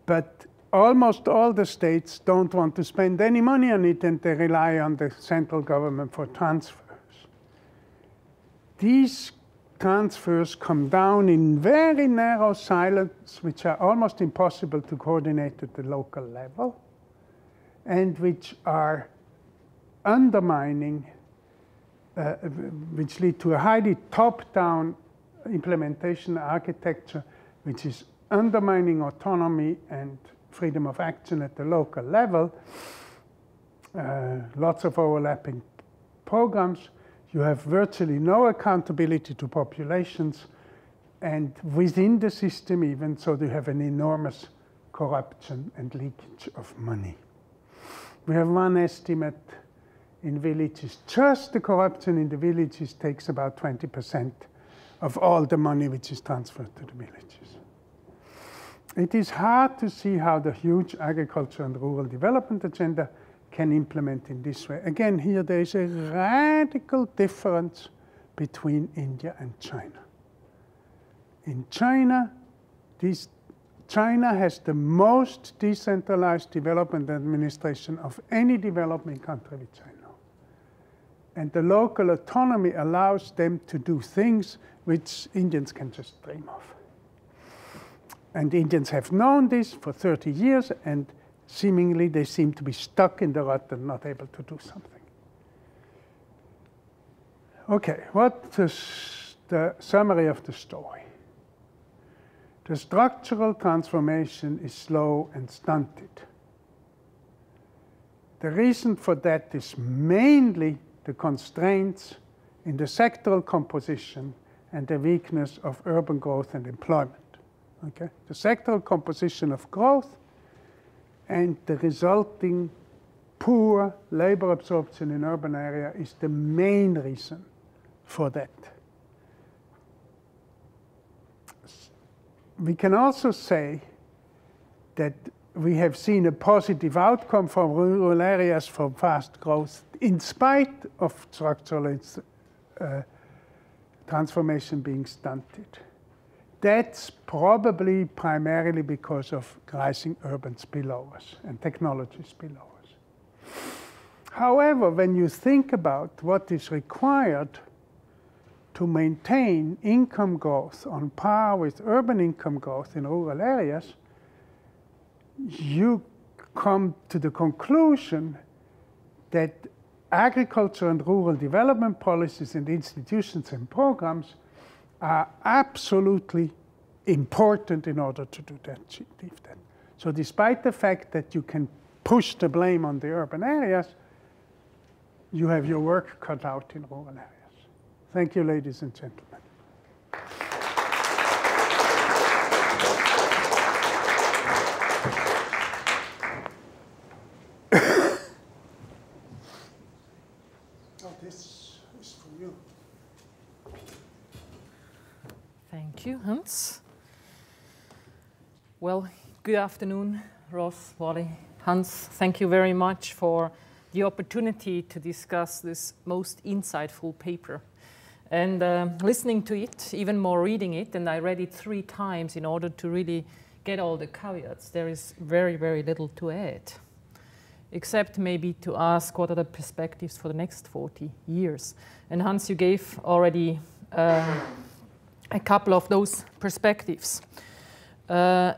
but almost all the states don't want to spend any money on it, and they rely on the central government for transfers. These transfers come down in very narrow silos, which are almost impossible to coordinate at the local level, and which are undermining, which lead to a highly top-down implementation architecture, which is undermining autonomy and freedom of action at the local level. Lots of overlapping programs. You have virtually no accountability to populations, and within the system even, so you have an enormous corruption and leakage of money. We have one estimate in villages. Just the corruption in the villages takes about 20% of all the money which is transferred to the villages. It is hard to see how the huge agriculture and rural development agenda can implement in this way. Again, here there is a radical difference between India and China. In China, China has the most decentralized development administration of any developing country which I know. And the local autonomy allows them to do things which Indians can just dream of. And Indians have known this for 30 years, and seemingly they seem to be stuck in the rut and not able to do something. Okay, what is the summary of the story? The structural transformation is slow and stunted. The reason for that is mainly the constraints in the sectoral composition and the weakness of urban growth and employment. Okay? The sectoral composition of growth and the resulting poor labor absorption in urban area is the main reason for that. we can also say that we have seen a positive outcome from rural areas from fast growth in spite of structural transformation being stunted. That's probably primarily because of rising urban spillovers and technology spillovers. However, when you think about what is required to maintain income growth on par with urban income growth in rural areas, you come to the conclusion that agriculture and rural development policies and institutions and programs are absolutely important in order to do that, achieve that. So despite the fact that you can push the blame on the urban areas, you have your work cut out in rural areas. Thank you, ladies and gentlemen. This is for you. Thank you, Hans. Well, good afternoon, Ross, Wally, Hans. Thank you very much for the opportunity to discuss this most insightful paper. And listening to it, even more reading it, and I read it 3 times in order to really get all the caveats, there is very, very little to add, except maybe to ask what are the perspectives for the next 40 years. And Hans, you gave already a couple of those perspectives. One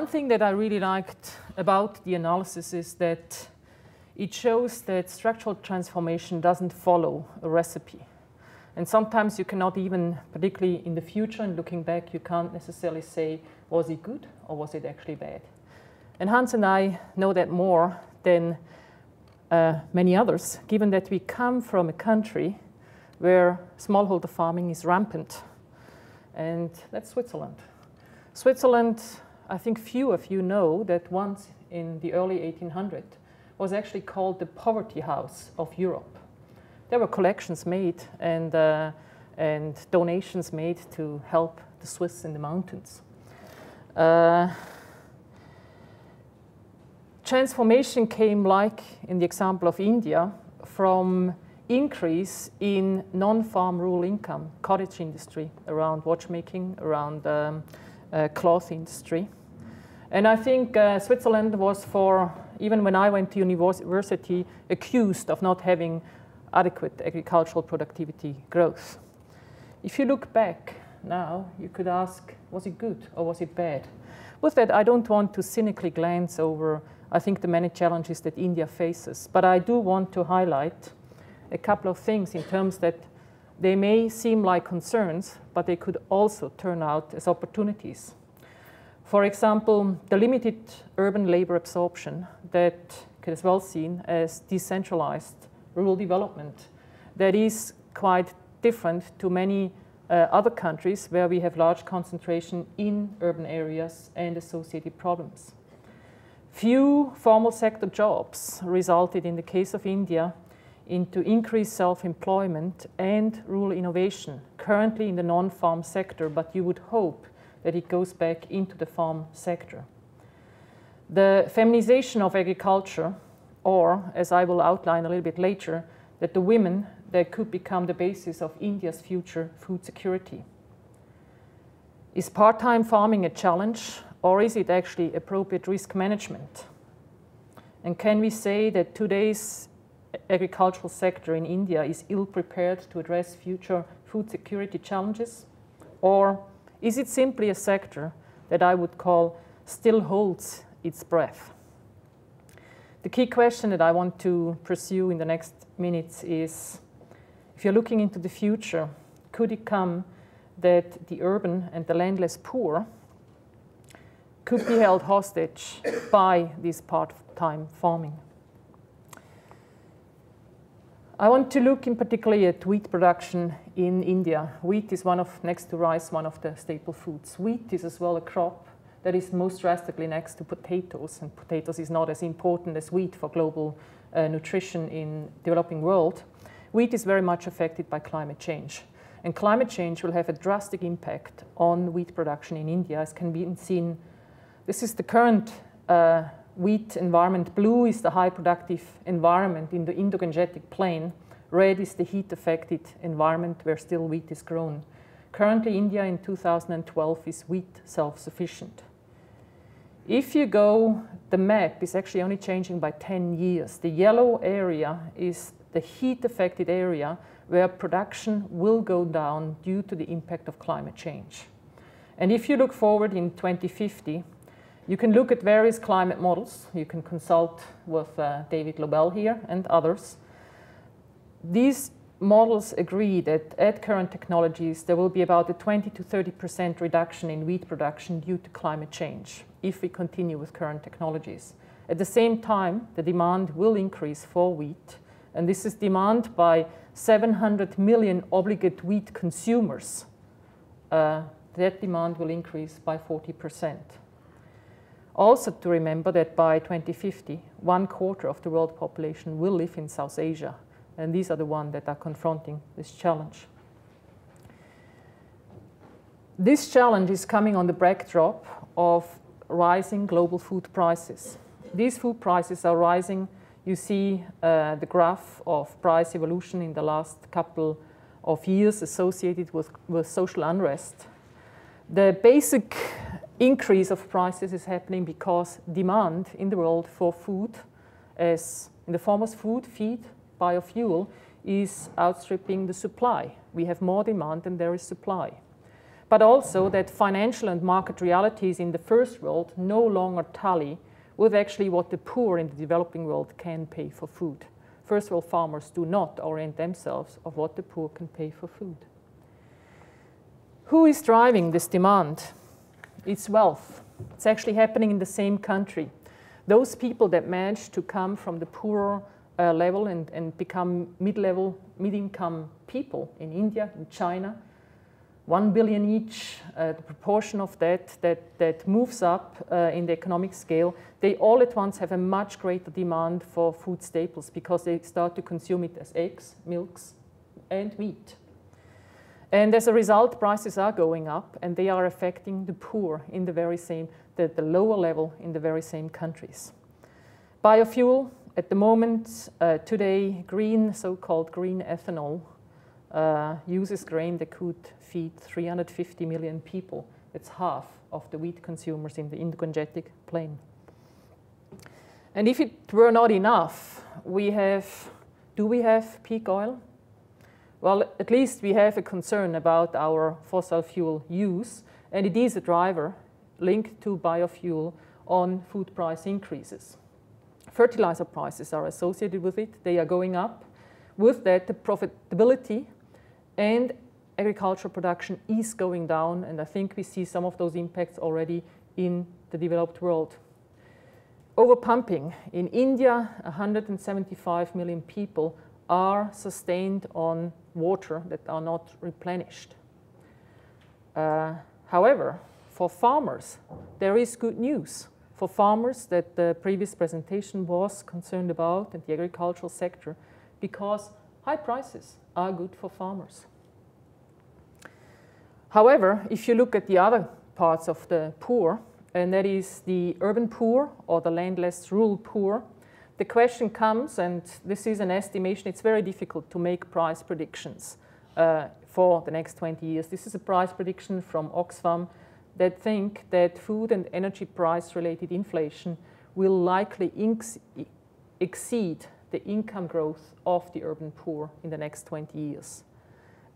thing that I really liked about the analysis is that it shows that structural transformation doesn't follow a recipe. And sometimes you cannot even, particularly in the future and looking back, you can't necessarily say, was it good or was it actually bad? And Hans and I know that more than many others, given that we come from a country where smallholder farming is rampant. And that's Switzerland. Switzerland, I think few of you know that once in the early 1800s was actually called the poverty house of Europe. There were collections made and donations made to help the Swiss in the mountains. Transformation came, like in the example of India, from increase in non-farm rural income, cottage industry, around watchmaking, around cloth industry. And I think Switzerland was, for, even when I went to university, accused of not having adequate agricultural productivity growth. If you look back now, you could ask, was it good or was it bad? With that, I don't want to cynically glance over, I think, the many challenges that India faces, but I do want to highlight a couple of things in terms that they may seem like concerns, but they could also turn out as opportunities. For example, the limited urban labor absorption that could as well seen as decentralized rural development that is quite different to many other countries where we have large concentration in urban areas and associated problems. Few formal sector jobs resulted in the case of India into increased self-employment and rural innovation, currently in the non-farm sector, but you would hope that it goes back into the farm sector. The feminization of agriculture, or, as I will outline a little bit later, that the women that could become the basis of India's future food security. Is part-time farming a challenge, or is it actually appropriate risk management? And can we say that today's agricultural sector in India is ill-prepared to address future food security challenges? Or is it simply a sector that I would call still holds its breath? The key question that I want to pursue in the next minutes is, if you're looking into the future, could it come that the urban and the landless poor could be held hostage by this part-time farming? I want to look in particular at wheat production in India. Wheat is one of, next to rice, one of the staple foods. Wheat is as well a crop that is most drastically next to potatoes, and potatoes is not as important as wheat for global nutrition in developing world. Wheat is very much affected by climate change. And climate change will have a drastic impact on wheat production in India, as can be seen. This is the current wheat environment. Blue is the high productive environment in the Indo-Gangetic plain. Red is the heat-affected environment where still wheat is grown. Currently, India in 2012 is wheat self-sufficient. If you go, the map is actually only changing by 10 years. The yellow area is the heat-affected area where production will go down due to the impact of climate change. And if you look forward in 2050, you can look at various climate models. You can consult with David Lobel here and others. These models agree that at current technologies, there will be about a 20 to 30% reduction in wheat production due to climate change if we continue with current technologies. At the same time, the demand will increase for wheat, and this is demand by 700 million obligate wheat consumers. That demand will increase by 40%. Also to remember that by 2050, 1/4 of the world population will live in South Asia, and these are the ones that are confronting this challenge. This challenge is coming on the backdrop of rising global food prices. These food prices are rising. You see the graph of price evolution in the last couple of years associated with social unrest. The basic increase of prices is happening because demand in the world for food, as in the form of food, feed, biofuel, is outstripping the supply. We have more demand than there is supply. But also that financial and market realities in the first world no longer tally with actually what the poor in the developing world can pay for food. First world farmers do not orient themselves of what the poor can pay for food. Who is driving this demand? It's wealth. It's actually happening in the same country. Those people that manage to come from the poorer level and become mid-level, mid-income people in India, in China, 1 billion each, the proportion of that moves up in the economic scale, they all at once have a much greater demand for food staples because they start to consume it as eggs, milks, and meat. And as a result, prices are going up, and they are affecting the poor in the very same, the lower level in the very same countries. Biofuel, at the moment, today, green, so-called green ethanol, uses grain that could feed 350 million people. It's half of the wheat consumers in the Indo-Gangetic plain. And if it were not enough, do we have peak oil? Well, at least we have a concern about our fossil fuel use, and it is a driver linked to biofuel on food price increases. Fertilizer prices are associated with it. They are going up. With that, the profitability and agricultural production is going down, and I think we see some of those impacts already in the developed world. Overpumping. In India, 175 million people are sustained on water that are not replenished. However, for farmers, there is good news. For farmers that the previous presentation was concerned about and the agricultural sector, because high prices are good for farmers. However, if you look at the other parts of the poor, and that is the urban poor or the landless rural poor, the question comes, and this is an estimation, it's very difficult to make price predictions for the next 20 years. This is a price prediction from Oxfam that think that food and energy price related inflation will likely exceed the income growth of the urban poor in the next 20 years.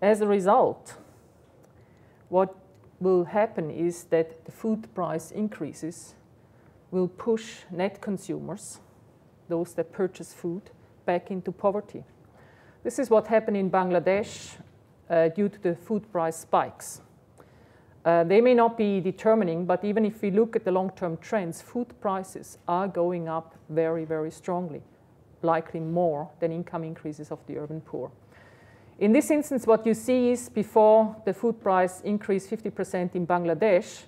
As a result, what will happen is that the food price increases will push net consumers, those that purchase food, back into poverty. This is what happened in Bangladesh due to the food price spikes. They may not be determining, but even if we look at the long-term trends, food prices are going up very, very strongly, likely more than income increases of the urban poor. In this instance, what you see is before the food price increased 50% in Bangladesh,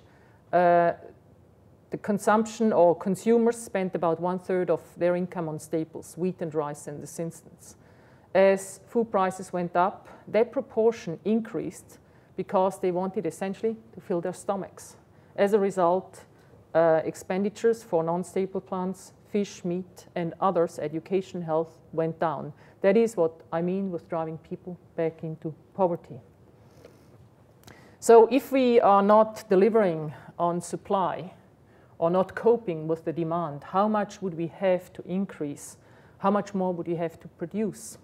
the consumption or consumers spent about 1/3 of their income on staples, wheat and rice in this instance. as food prices went up, that proportion increased because they wanted essentially to fill their stomachs. As a result, expenditures for non-staple plants, fish, meat, and others, education, health, went down. That is what I mean with driving people back into poverty. So if we are not delivering on supply or not coping with the demand, how much would we have to increase? How much more would we have to produce?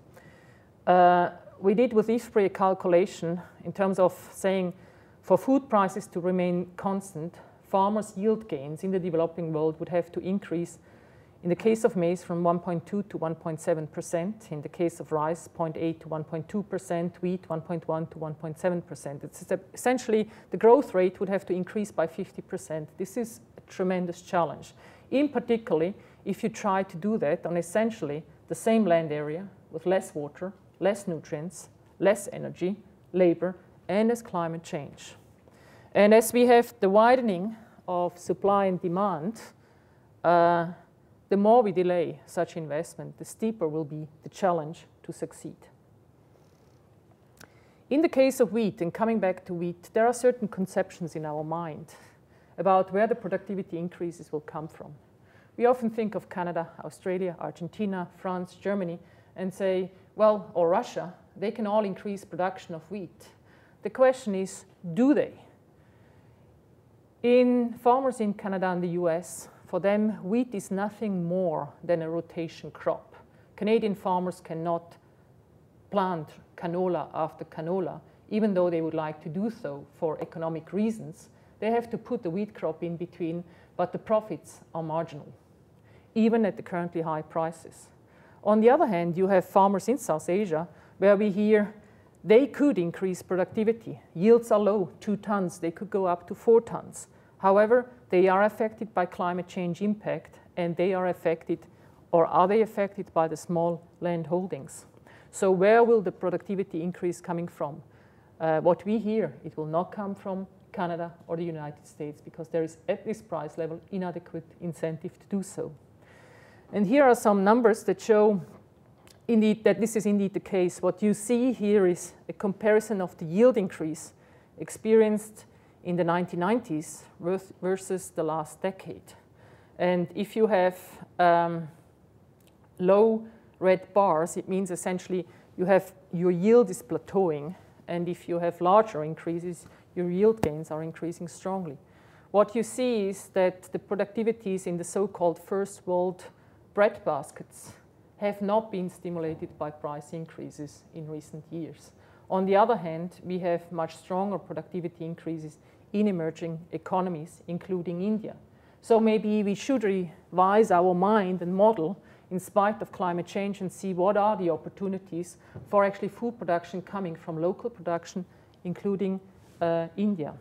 We did with IFPRI a calculation in terms of saying for food prices to remain constant, farmers' yield gains in the developing world would have to increase, in the case of maize, from 1.2 to 1.7%, in the case of rice, 0.8 to 1.2%, wheat, 1.1 to 1.7%. It's essentially, the growth rate would have to increase by 50%. This is a tremendous challenge. In particular, if you try to do that on essentially the same land area with less water, less nutrients, less energy, labor, and as climate change. And as we have the widening of supply and demand, the more we delay such investment, the steeper will be the challenge to succeed. In the case of wheat, and coming back to wheat, there are certain conceptions in our mind about where the productivity increases will come from. We often think of Canada, Australia, Argentina, France, Germany, and say, well, or Russia, they can all increase production of wheat. The question is, do they? In farmers in Canada and the US, for them, wheat is nothing more than a rotation crop. Canadian farmers cannot plant canola after canola, even though they would like to do so for economic reasons. They have to put the wheat crop in between, but the profits are marginal, even at the currently high prices. On the other hand, you have farmers in South Asia where we hear they could increase productivity. Yields are low, 2 tons. They could go up to 4 tons. However, they are affected by climate change impact, and they are affected, or are they affected by the small land holdings? So where will the productivity increase coming from? What we hear, it will not come from Canada or the United States because there is, at this price level, inadequate incentive to do so. And here are some numbers that show indeed that this is indeed the case. What you see here is a comparison of the yield increase experienced in the 1990s versus the last decade. And if you have low red bars, it means essentially your yield is plateauing. And if you have larger increases, your yield gains are increasing strongly. What you see is that the productivities in the so-called first world bread baskets have not been stimulated by price increases in recent years. On the other hand, we have much stronger productivity increases in emerging economies, including India. So maybe we should revise our mind and model in spite of climate change and see what are the opportunities for actually food production coming from local production, including India.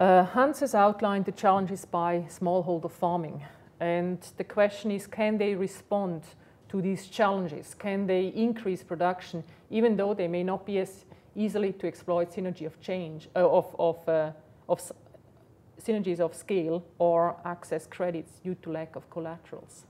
Hans has outlined the challenges by smallholder farming. And the question is, can they respond to these challenges? Can they increase production, even though they may not be as easily to exploit synergy of change, synergies of scale or access credits due to lack of collaterals?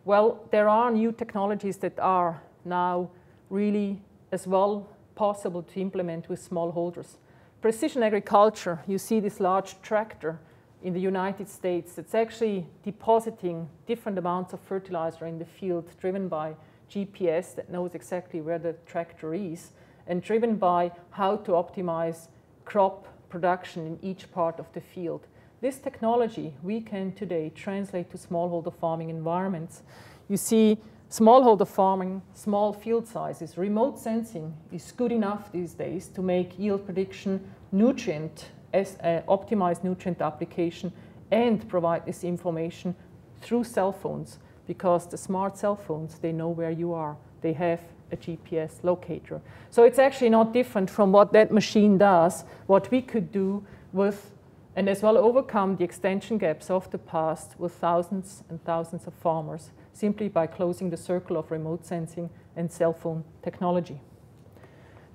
Well, there are new technologies that are now really as well possible to implement with smallholders. Precision agriculture, you see this large tractor in the United States that's actually depositing different amounts of fertilizer in the field, driven by GPS that knows exactly where the tractor is, and driven by how to optimize crop production in each part of the field. This technology we can today translate to smallholder farming environments. You see smallholder farming, small field sizes. Remote sensing is good enough these days to make yield prediction, optimized nutrient application, and provide this information through cell phones, because the smart cell phones, they know where you are. They have a GPS locator. So it's actually not different from what that machine does, what we could do with, and as well overcome the extension gaps of the past with thousands and thousands of farmers, simply by closing the circle of remote sensing and cell phone technology.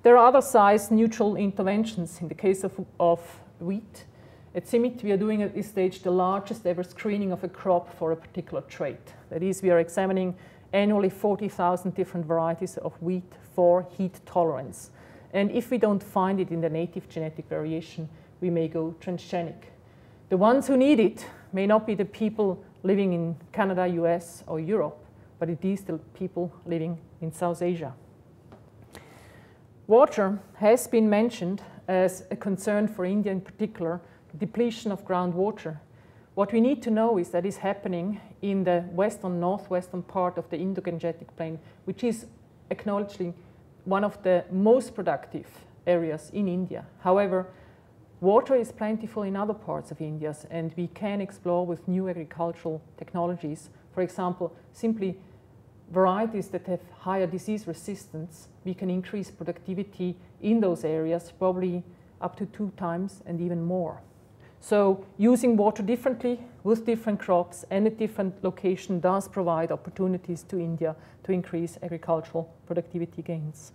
There are other size-neutral interventions. In the case of wheat, at CIMMYT, we are doing at this stage the largest ever screening of a crop for a particular trait. That is, we are examining annually 40,000 different varieties of wheat for heat tolerance. And if we don't find it in the native genetic variation, we may go transgenic. The ones who need it may not be the people living in Canada, US, or Europe, but it is the people living in South Asia. Water has been mentioned as a concern for India in particular, depletion of groundwater. What we need to know is that is happening in the northwestern part of the Indo-Gangetic Plain, which is acknowledgedly one of the most productive areas in India. However, water is plentiful in other parts of India, and we can explore with new agricultural technologies. For example, simply varieties that have higher disease resistance, we can increase productivity in those areas probably up to 2 times and even more. So using water differently with different crops and at different location does provide opportunities to India to increase agricultural productivity gains.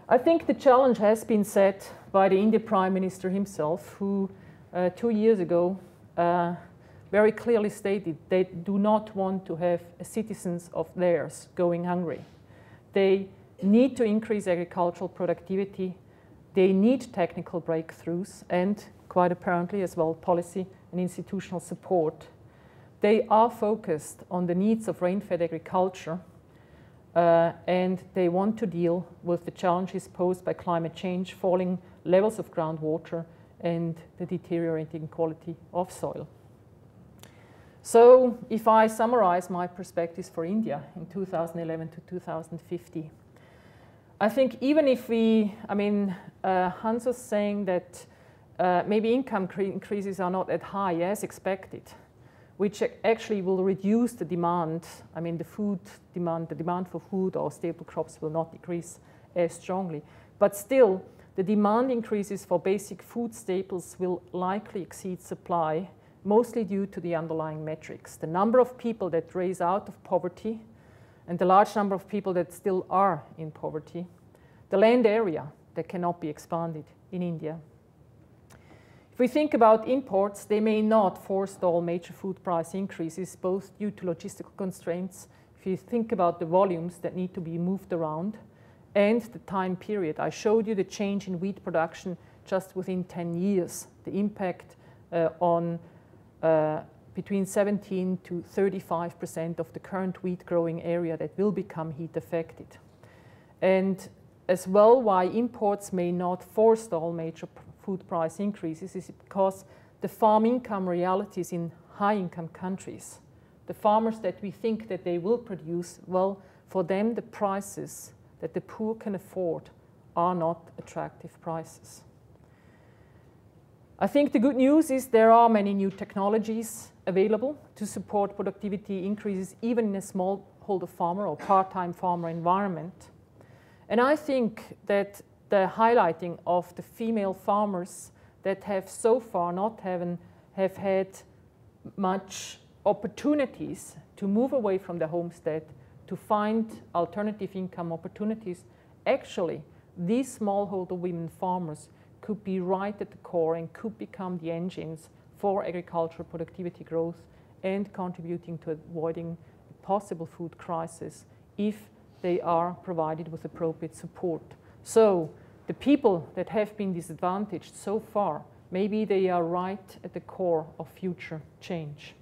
I think the challenge has been set by the Indian Prime Minister himself, who 2 years ago very clearly stated they do not want to have citizens of theirs going hungry. They need to increase agricultural productivity. They need technical breakthroughs and, quite apparently as well, policy and institutional support. They are focused on the needs of rain-fed agriculture and they want to deal with the challenges posed by climate change, falling levels of groundwater and the deteriorating quality of soil. So if I summarize my perspectives for India in 2011 to 2050, I think even if Hans was saying that maybe income increases are not as high as expected, which actually will reduce the demand. The food demand, the demand for food or staple crops will not decrease as strongly. But still, the demand increases for basic food staples will likely exceed supply, mostly due to the underlying metrics. The number of people that raise out of poverty and the large number of people that still are in poverty, the land area that cannot be expanded in India. If we think about imports, they may not forestall major food price increases, both due to logistical constraints. If you think about the volumes that need to be moved around and the time period, I showed you the change in wheat production just within 10 years, the impact on between 17 to 35% of the current wheat growing area that will become heat affected. And as well, why imports may not forestall major food price increases is because the farm income realities in high income countries, the farmers that we think that they will produce, well, for them the prices that the poor can afford are not attractive prices. I think the good news is there are many new technologies available to support productivity increases even in a smallholder farmer or part-time farmer environment. And I think that the highlighting of the female farmers that have so far not have had much opportunities to move away from the homestead to find alternative income opportunities, actually these smallholder women farmers could be right at the core and could become the engines for agricultural productivity growth and contributing to avoiding a possible food crisis if they are provided with appropriate support. So the people that have been disadvantaged so far, maybe they are right at the core of future change.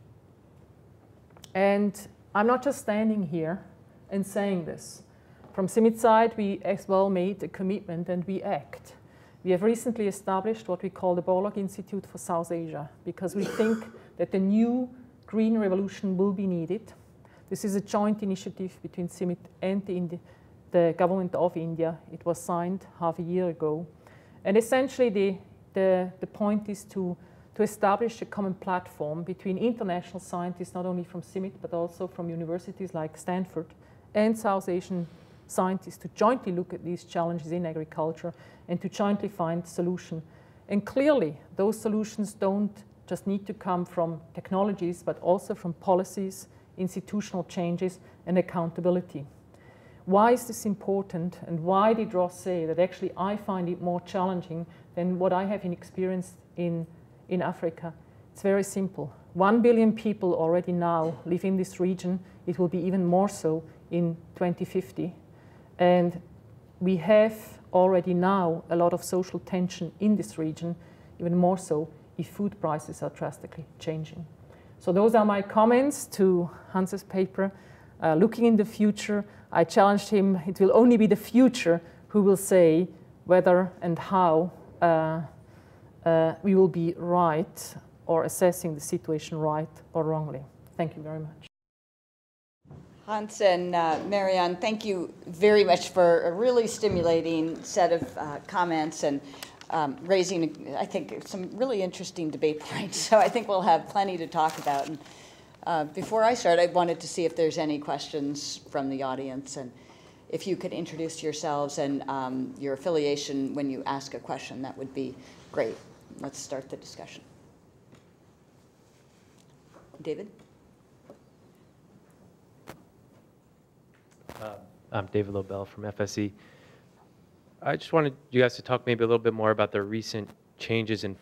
And I'm not just standing here and saying this. From CIMMYT's side, we as well made a commitment and we act. We have recently established what we call the Borlaug Institute for South Asia because we think that the new green revolution will be needed. This is a joint initiative between CIMMYT and the government of India. It was signed half a year ago. And essentially the point is to establish a common platform between international scientists, not only from CIMMYT, but also from universities like Stanford and South Asian scientists to jointly look at these challenges in agriculture and to jointly find solutions. And clearly, those solutions don't just need to come from technologies, but also from policies, institutional changes, and accountability. Why is this important, and why did Ross say that actually I find it more challenging than what I have experienced in Africa? It's very simple. 1 billion people already now live in this region it will be even more so in 2050. And we have already now a lot of social tension in this region, even more so if food prices are drastically changing. So those are my comments to Hans's paper. Looking in the future, I challenged him, it will only be the future who will say whether and how we will be right or assessing the situation right or wrongly. Thank you very much. Hans and Marianne, thank you very much for a really stimulating set of comments and raising, I think, some really interesting debate points. So I think we'll have plenty to talk about. And before I start, I wanted to see if there's any questions from the audience, and if you could introduce yourselves and your affiliation when you ask a question, that would be great. Let's start the discussion. David? I'm David Lobel from FSE. I just wanted you guys to talk maybe a little bit more about the recent changes in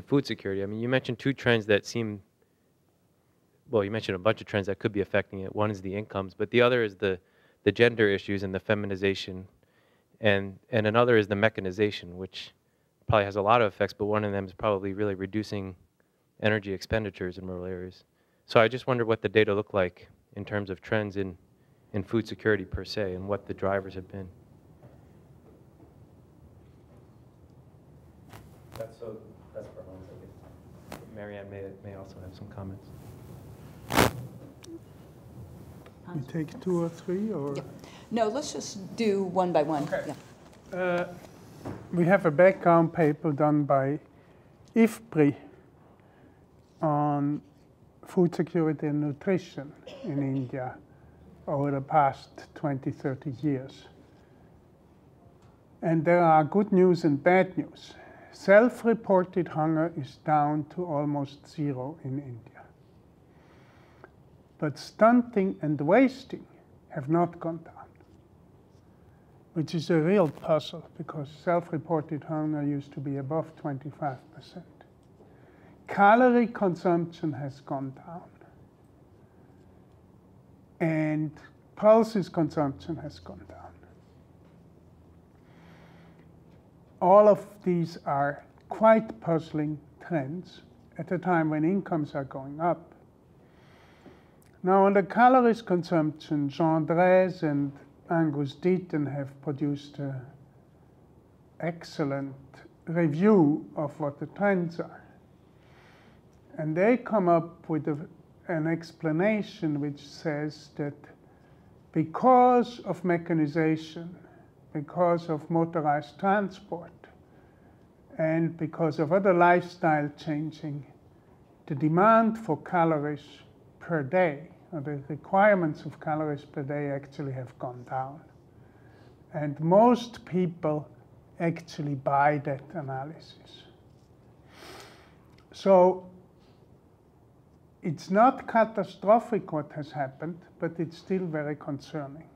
food security. I mean, you mentioned two trends that seem, well, you mentioned a bunch of trends that could be affecting it. One is the incomes, but the other is the gender issues and the feminization, and another is the mechanization, which probably has a lot of effects, but one of them is probably really reducing energy expenditures in rural areas. So I just wonder what the data look like in terms of trends in food security per se, and what the drivers have been. That's for Hans, I guess. Marianne may also have some comments. You take two or three, or? Yep. No, let's just do one by one. Okay. Yeah. We have a background paper done by IFPRI on food security and nutrition in India over the past 20, 30 years. And there are good news and bad news. Self-reported hunger is down to almost zero in India. But stunting and wasting have not gone down, which is a real puzzle because self-reported hunger used to be above 25%. Calorie consumption has gone down, and pulses consumption has gone down. All of these are quite puzzling trends at a time when incomes are going up. Now, on the calories consumption, Jean Drèze and Angus Deaton have produced an excellent review of what the trends are. And they come up with an explanation which says that because of mechanization, because of motorized transport, and because of other lifestyle changing, the demand for calories per day, or the requirements of calories per day actually have gone down. And most people actually buy that analysis. So it's not catastrophic what has happened, but it's still very concerning.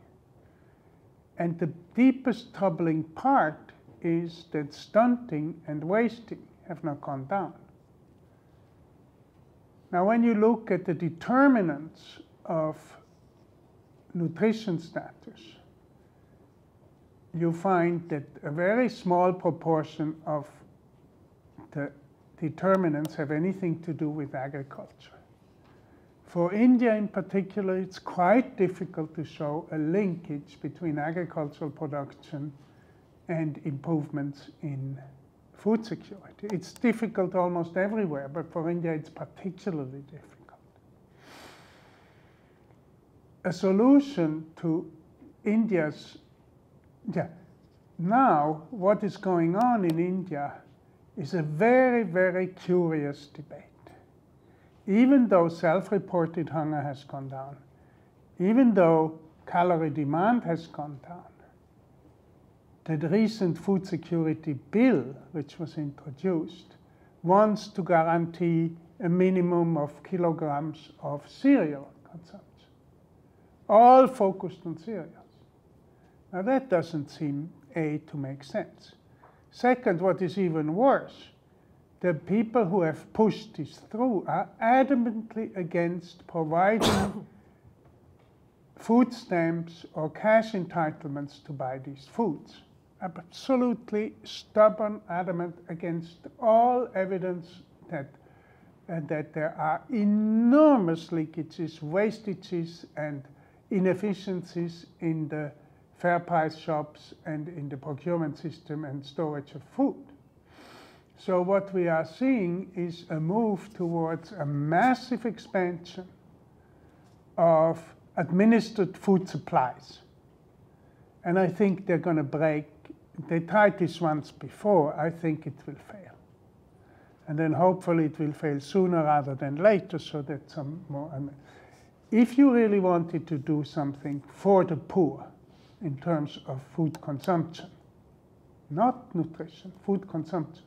And the deepest troubling part is that stunting and wasting have not gone down. Now, when you look at the determinants of nutrition status, you find that a very small proportion of the determinants have anything to do with agriculture. For India in particular, it's quite difficult to show a linkage between agricultural production and improvements in food security. It's difficult almost everywhere, but for India it's particularly difficult. A solution to India's, now what is going on in India is a very, very curious debate. Even though self-reported hunger has gone down, even though calorie demand has gone down, the recent food security bill, which was introduced, wants to guarantee a minimum of kilograms of cereal consumption, all focused on cereals. Now that doesn't seem, A, to make sense. Second, what is even worse, the people who have pushed this through are adamantly against providing food stamps or cash entitlements to buy these foods. Absolutely stubborn, adamant against all evidence that there are enormous leakages, wastages, and inefficiencies in the fair price shops and in the procurement system and storage of food. So what we are seeing is a move towards a massive expansion of administered food supplies. And I think they're going to break. They tried this once before. I think it will fail. And then hopefully it will fail sooner rather than later, so that some more. If you really wanted to do something for the poor in terms of food consumption, not nutrition, food consumption,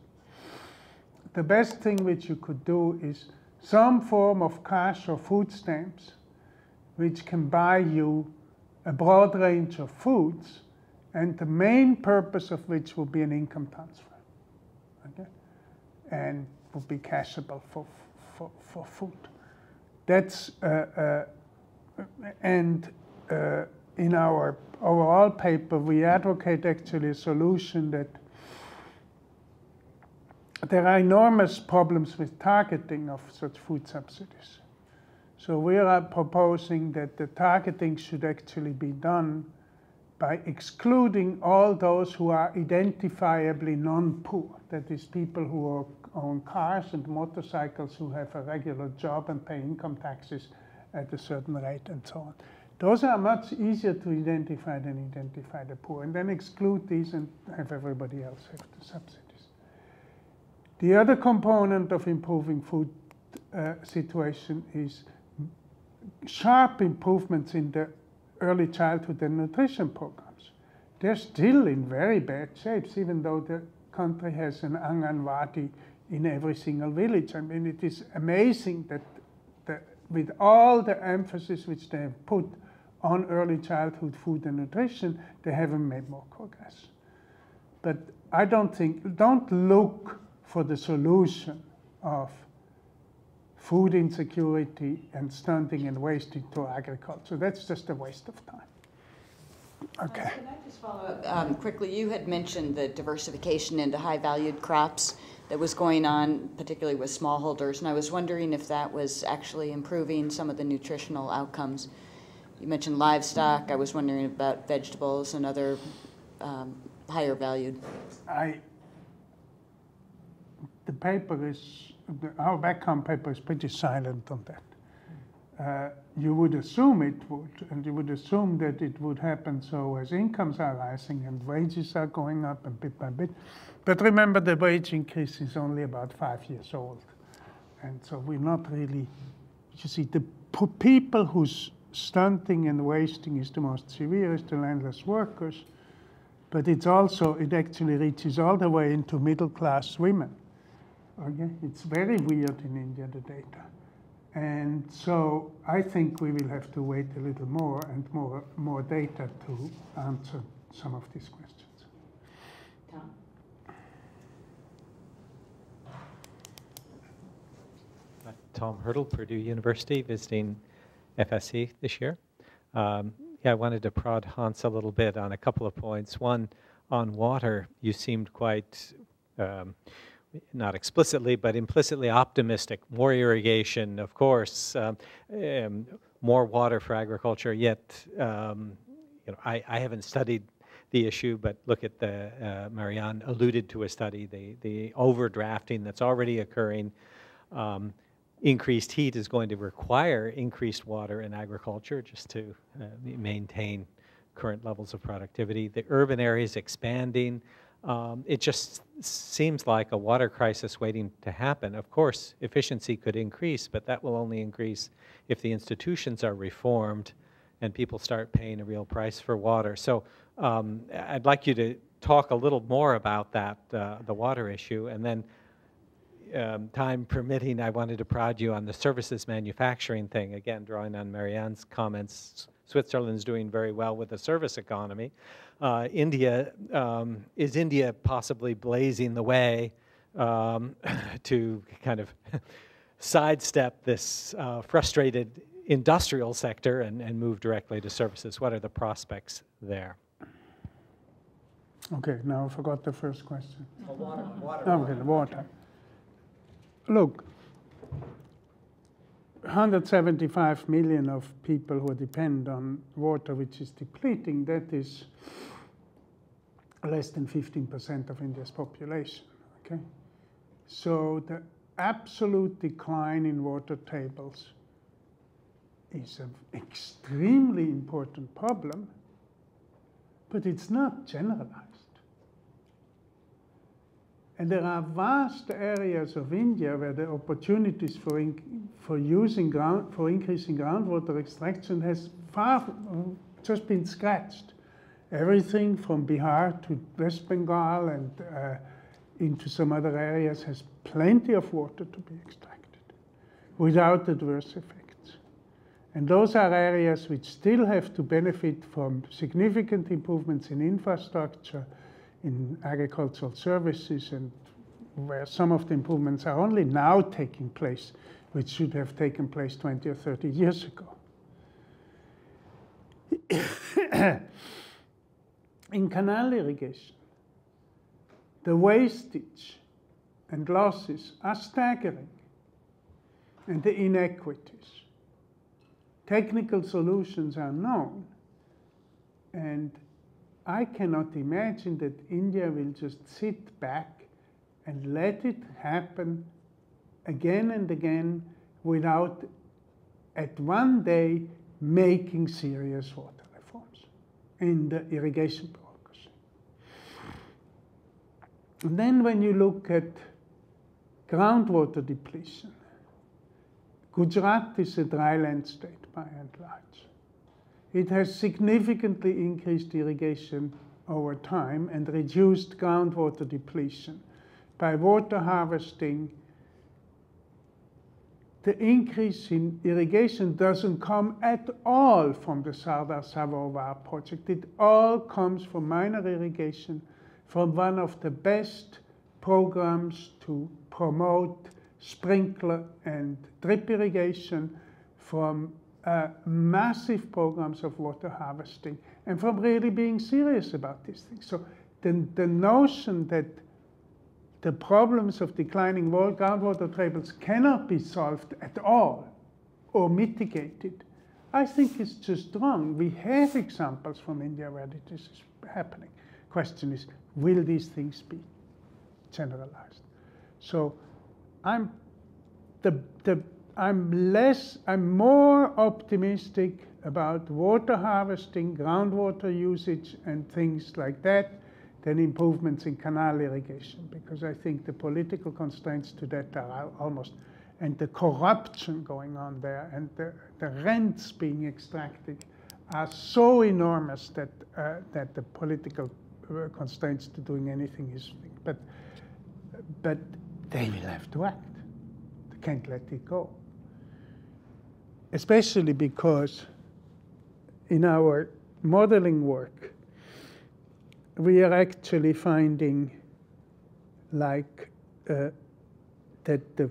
the best thing which you could do is some form of cash or food stamps which can buy you a broad range of foods, and the main purpose of which will be an income transfer. Okay? And will be cashable for food. That's in our overall paper, we advocate actually a solution that there are enormous problems with targeting of such food subsidies. So we are proposing that the targeting should actually be done by excluding all those who are identifiably non-poor. That is, people who own cars and motorcycles, who have a regular job and pay income taxes at a certain rate and so on. Those are much easier to identify than identify the poor, and then exclude these and have everybody else have the subsidies. The other component of improving food situation is sharp improvements in the early childhood and nutrition programs. They're still in very bad shapes, even though the country has an Anganwadi in every single village. I mean, it is amazing that with all the emphasis which they have put on early childhood food and nutrition, they haven't made more progress. But I don't look for the solution of food insecurity and stunting and wasting to agriculture. That's just a waste of time. Okay. Can I just follow up quickly? You had mentioned the diversification into high-valued crops that was going on, particularly with smallholders, and I was wondering if that was actually improving some of the nutritional outcomes. You mentioned livestock. I was wondering about vegetables and other higher valued. The paper is, our background paper is pretty silent on that. You would assume it would, and you would assume that it would happen so as incomes are rising and wages are going up and bit by bit. But remember, the wage increase is only about 5 years old. And so we're not really, you see, the people whose stunting and wasting is the most severe is the landless workers. But it's also, it actually reaches all the way into middle-class women. Okay? It's very weird in India, the data. And so I think we will have to wait a little more and more data to answer some of these questions. Tom? Tom Hurdle, Purdue University, visiting FSC this year. Yeah, I wanted to prod Hans a little bit on a couple of points. One, on water, you seemed quite not explicitly, but implicitly optimistic. More irrigation, of course, more water for agriculture. Yet, you know, I haven't studied the issue, but look at the Marianne alluded to a study, the overdrafting that's already occurring. Increased heat is going to require increased water in agriculture just to maintain current levels of productivity. The urban areas expanding. It just seems like a water crisis waiting to happen. Of course, efficiency could increase, but that will only increase if the institutions are reformed and people start paying a real price for water. So I'd like you to talk a little more about that, the water issue, and then time permitting, I wanted to prod you on the services manufacturing thing. Again, drawing on Marianne's comments, Switzerland's doing very well with the service economy. India, is India possibly blazing the way to kind of sidestep this frustrated industrial sector and move directly to services? What are the prospects there? Okay, now I forgot the first question. Water. Okay, the water. Look, 175 million of people who depend on water which is depleting, that is less than 15% of India's population, okay? So the absolute decline in water tables is an extremely important problem, but it's not generalized. And there are vast areas of India where the opportunities for increasing groundwater extraction has just been scratched. Everything from Bihar to West Bengal and into some other areas has plenty of water to be extracted without adverse effects. And those are areas which still have to benefit from significant improvements in infrastructure, in agricultural services, and where some of the improvements are only now taking place, which should have taken place 20 or 30 years ago. In canal irrigation, the wastage and losses are staggering, and the inequities. Technical solutions are known, and I cannot imagine that India will just sit back and let it happen again and again without, at one day, making serious water reforms in the irrigation bureaucracy. And then when you look at groundwater depletion, Gujarat is a dry land state by and large. It has significantly increased irrigation over time and reduced groundwater depletion by water harvesting. The increase in irrigation doesn't come at all from the Sardar Sarovar project. It all comes from minor irrigation, from one of the best programs to promote sprinkler and drip irrigation, from massive programs of water harvesting, and from really being serious about these things. So the notion that the problems of declining groundwater tables cannot be solved at all or mitigated, I think is just wrong. We have examples from India where this is happening. Question is, will these things be generalized? So I'm more optimistic about water harvesting, groundwater usage, and things like that than improvements in canal irrigation, because I think the political constraints to that are almost, and the corruption going on there, and the rents being extracted are so enormous that that the political constraints to doing anything is, but they will have to act. They can't let it go. Especially because in our modeling work, we are actually finding like that the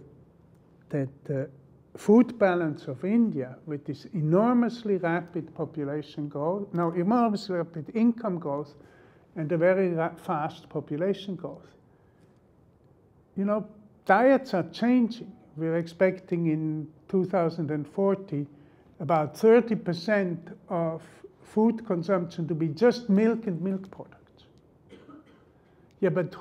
food balance of India, with this enormously rapid population growth, now enormously rapid income growth, and a very fast population growth. You know, diets are changing. We're expecting in 2040 about 30% of food consumption to be just milk and milk products. Yeah, but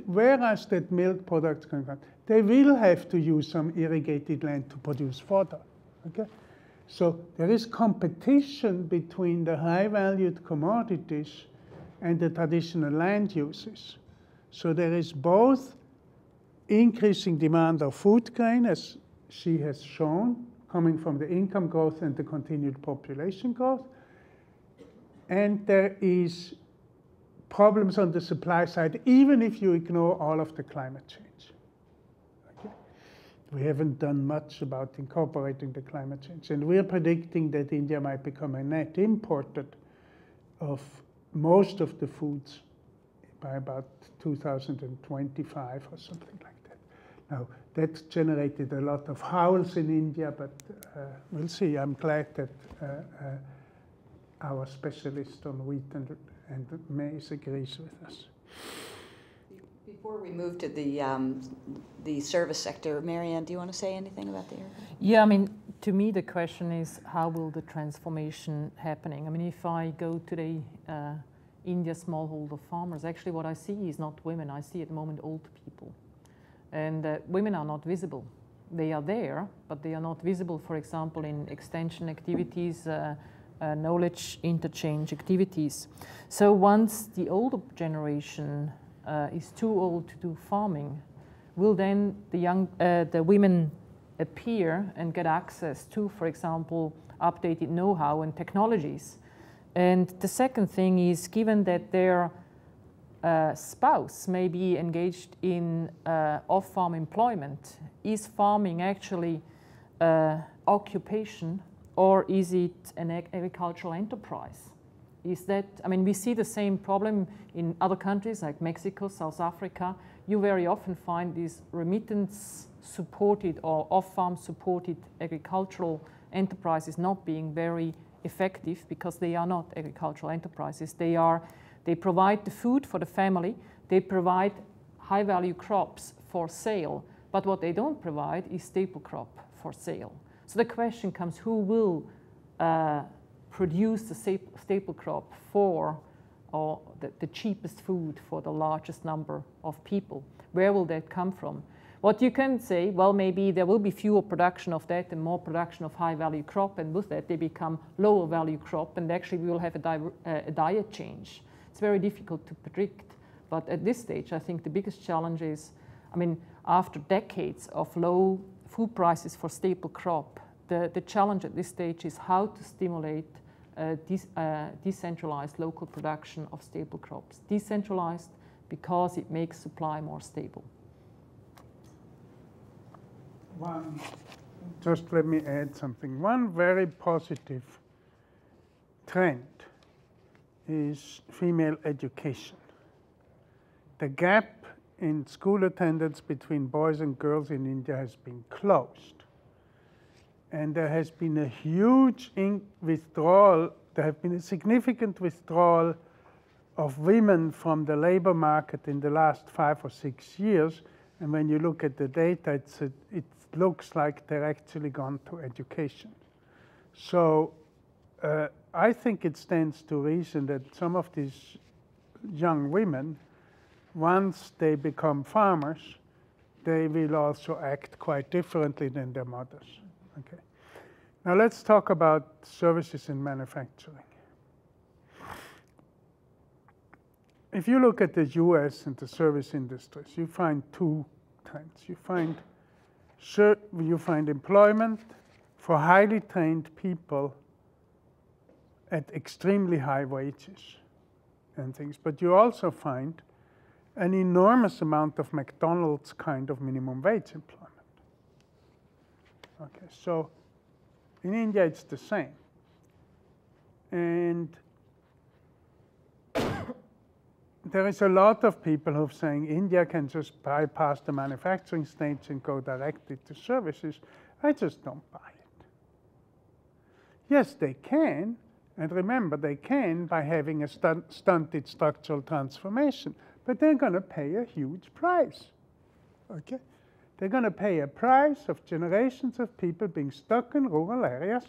where is that milk products coming from? They will have to use some irrigated land to produce fodder, okay? So there is competition between the high-valued commodities and the traditional land uses. So there is both increasing demand of food grain, as she has shown, coming from the income growth and the continued population growth. And there is problems on the supply side, even if you ignore all of the climate change. Okay? We haven't done much about incorporating the climate change. And we're predicting that India might become a net importer of most of the foods by about 2025 or something like that. Now, that generated a lot of howls in India, but we'll see. I'm glad that our specialist on wheat and maize agrees with us. Before we move to the service sector, Marianne, do you want to say anything about the area? Yeah, I mean, to me the question is how will the transformation happening? I mean, if I go to the India smallholder farmers, actually what I see is not women. I see at the moment old people. And women are not visible. They are there, but they are not visible, for example, in extension activities, knowledge interchange activities. So once the older generation is too old to do farming, will then the women appear and get access to, for example, updated know-how and technologies? And the second thing is, given that their spouse may be engaged in off-farm employment, is farming actually occupation, or is it an agricultural enterprise? Is that, I mean, we see the same problem in other countries like Mexico, South Africa. You very often find these remittance-supported or off-farm supported agricultural enterprises not being very effective because they are not agricultural enterprises. They provide the food for the family, they provide high-value crops for sale, but what they don't provide is staple crop for sale. So the question comes, who will produce the staple crop for, or the cheapest food for the largest number of people? Where will that come from? What you can say, well, maybe there will be fewer production of that and more production of high-value crop, and with that they become lower-value crop, and actually we will have a diet change. It's very difficult to predict, but at this stage I think the biggest challenge is, I mean, after decades of low food prices for staple crop, the challenge at this stage is how to stimulate decentralized local production of staple crops. Decentralized because it makes supply more stable. Just let me add something. One very positive trend is female education. The gap in school attendance between boys and girls in India has been closed. And there has been a huge withdrawal, there have been a significant withdrawal of women from the labor market in the last 5 or 6 years. And when you look at the data, it looks like they're actually gone to education. So I think it stands to reason that some of these young women, once they become farmers, they will also act quite differently than their mothers. Okay. Now let's talk about services in manufacturing. If you look at the US and the service industries, you find two trends. You find employment for highly trained people at extremely high wages and things. But you also find an enormous amount of McDonald's kind of minimum wage employment. Okay, so in India it's the same. And there is a lot of people who are saying India can just bypass the manufacturing stage and go directly to services. I just don't buy it. Yes, they can. And remember, they can by having a stunted structural transformation. But they're going to pay a huge price. Okay? They're going to pay a price of generations of people being stuck in rural areas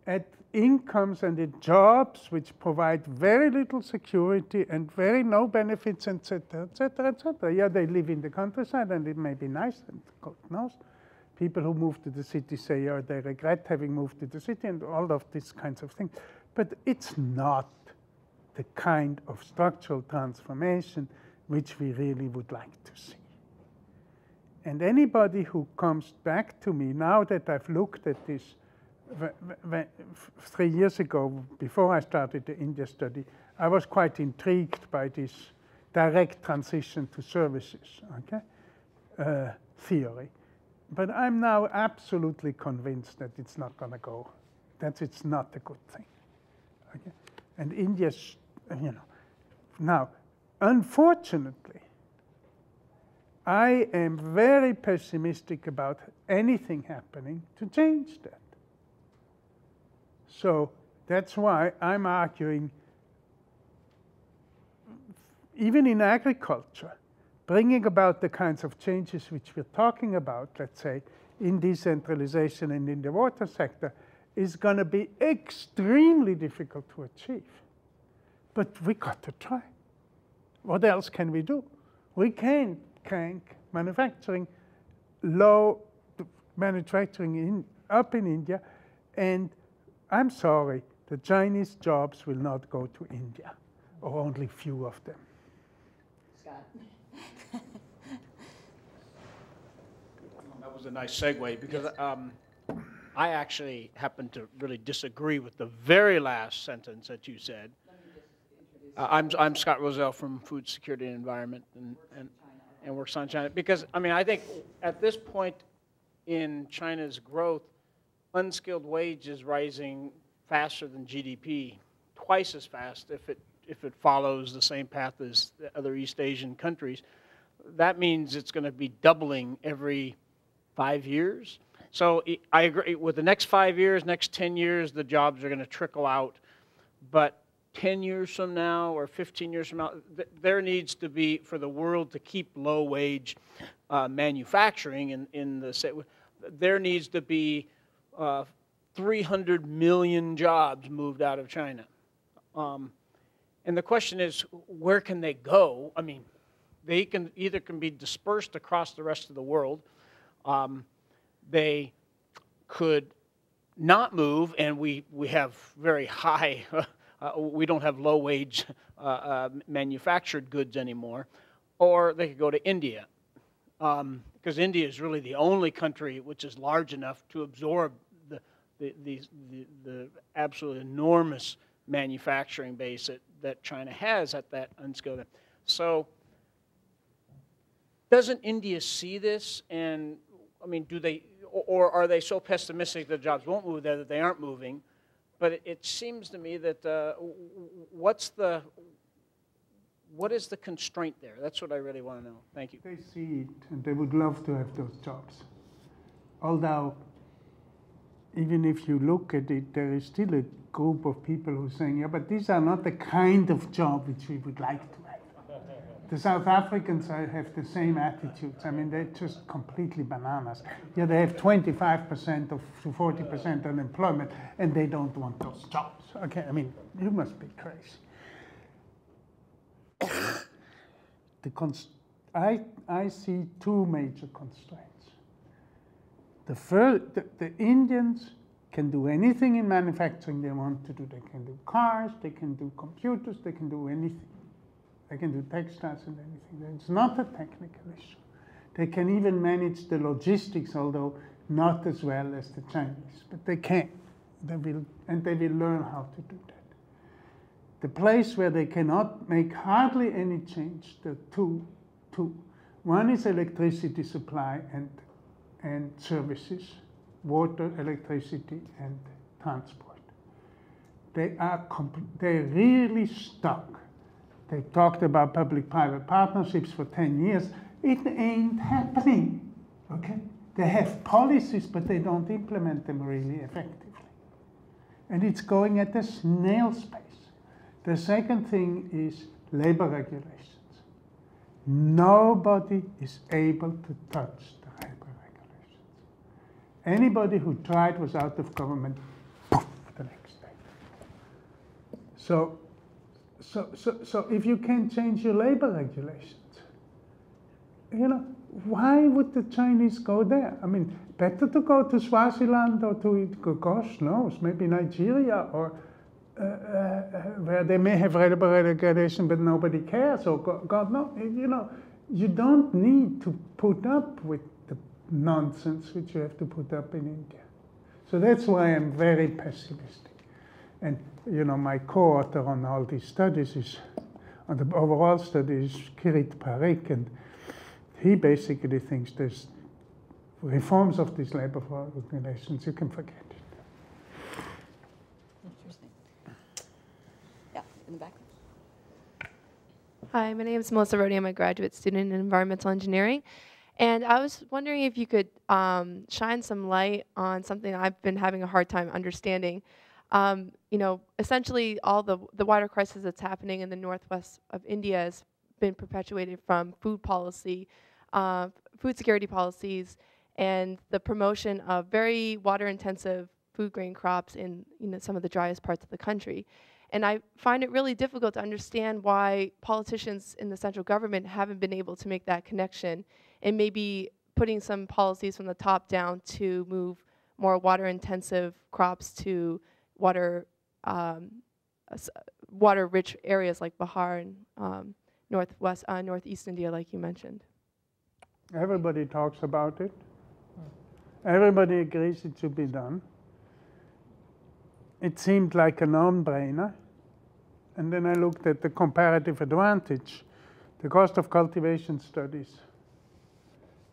at incomes and at jobs which provide very little security and very no benefits, etc., etc., etc. Yeah, they live in the countryside and it may be nice, and God knows. People who move to the city say, oh, they regret having moved to the city and all of these kinds of things. But it's not the kind of structural transformation which we really would like to see. And anybody who comes back to me, now that I've looked at this, 3 years ago, before I started the India study, I was quite intrigued by this direct transition to services, okay, theory. But I'm now absolutely convinced that it's not going to go, that it's not a good thing. Okay? And India's, you know, now, unfortunately, I am very pessimistic about anything happening to change that. So that's why I'm arguing, even in agriculture, bringing about the kinds of changes which we're talking about, let's say, in decentralization and in the water sector, is going to be extremely difficult to achieve. But we got to try. What else can we do? We can't crank manufacturing up in India, and I'm sorry, the Chinese jobs will not go to India, or only few of them. Scott. That was a nice segue, because I actually happen to really disagree with the very last sentence that you said. I'm Scott Roselle from Food Security and Environment and works on China. Because, I mean, I think at this point in China's growth, unskilled wage is rising faster than GDP, twice as fast if it follows the same path as the other East Asian countries. That means it's going to be doubling every 5 years. So I agree, with the next 5 years, next 10 years, the jobs are going to trickle out. But 10 years from now or 15 years from now, there needs to be, for the world to keep low-wage manufacturing there needs to be 300 million jobs moved out of China. And the question is, where can they go? I mean, they can either be dispersed across the rest of the world. They could not move, and we have very high, we don't have low-wage manufactured goods anymore, or they could go to India, because India is really the only country which is large enough to absorb the absolutely enormous manufacturing base that China has at that unskilled. So doesn't India see this? And I mean, do they, or are they so pessimistic that jobs won't move there that they aren't moving? But it seems to me that what is the constraint there? That's what I really want to know. Thank you. They see it, and they would love to have those jobs. Although, even if you look at it, there is still a group of people who are saying, yeah, but these are not the kind of job which we would like to have. The South Africans have the same attitudes. I mean, they're just completely bananas. Yeah, they have 25% to 40% unemployment, and they don't want those jobs. Okay, I mean, you must be crazy. I see two major constraints. The Indians can do anything in manufacturing they want to do. They can do cars, they can do computers, they can do anything. They can do textiles and anything. It's not a technical issue. They can even manage the logistics, although not as well as the Chinese. But they can. They will learn how to do that. The place where they cannot make hardly any change, the two. One is electricity supply and services, water, electricity, and transport. They're really stuck. They talked about public-private partnerships for 10 years. It ain't happening, okay? They have policies, but they don't implement them really effectively. And it's going at a snail's pace. The second thing is labor regulations. Nobody is able to touch the labor regulations. Anybody who tried was out of government, poof, the next day. So if you can't change your labor regulations, you know, why would the Chinese go there? I mean, better to go to Swaziland or to, gosh knows, maybe Nigeria, or where they may have labor regulation but nobody cares, or God knows. You know, you don't need to put up with the nonsense which you have to put up in India. So that's why I'm very pessimistic. And you know, my co-author on all these studies is, on the overall study, is Kirit Parikh, and he basically thinks there's reforms of these labor regulations, you can forget it. Interesting. Yeah, in the back. Hi, my name is Melissa Rodi. I'm a graduate student in environmental engineering. And I was wondering if you could shine some light on something I've been having a hard time understanding. You know, essentially all the water crisis that's happening in the northwest of India has been perpetuated from food policy, food security policies, and the promotion of very water-intensive food grain crops in some of the driest parts of the country. And I find it really difficult to understand why politicians in the central government haven't been able to make that connection, and maybe putting some policies from the top down to move more water-intensive crops to water-rich areas like Bihar and northeast India, like you mentioned. Everybody talks about it. Everybody agrees it should be done. It seemed like a non-brainer. And then I looked at the comparative advantage, the cost of cultivation studies.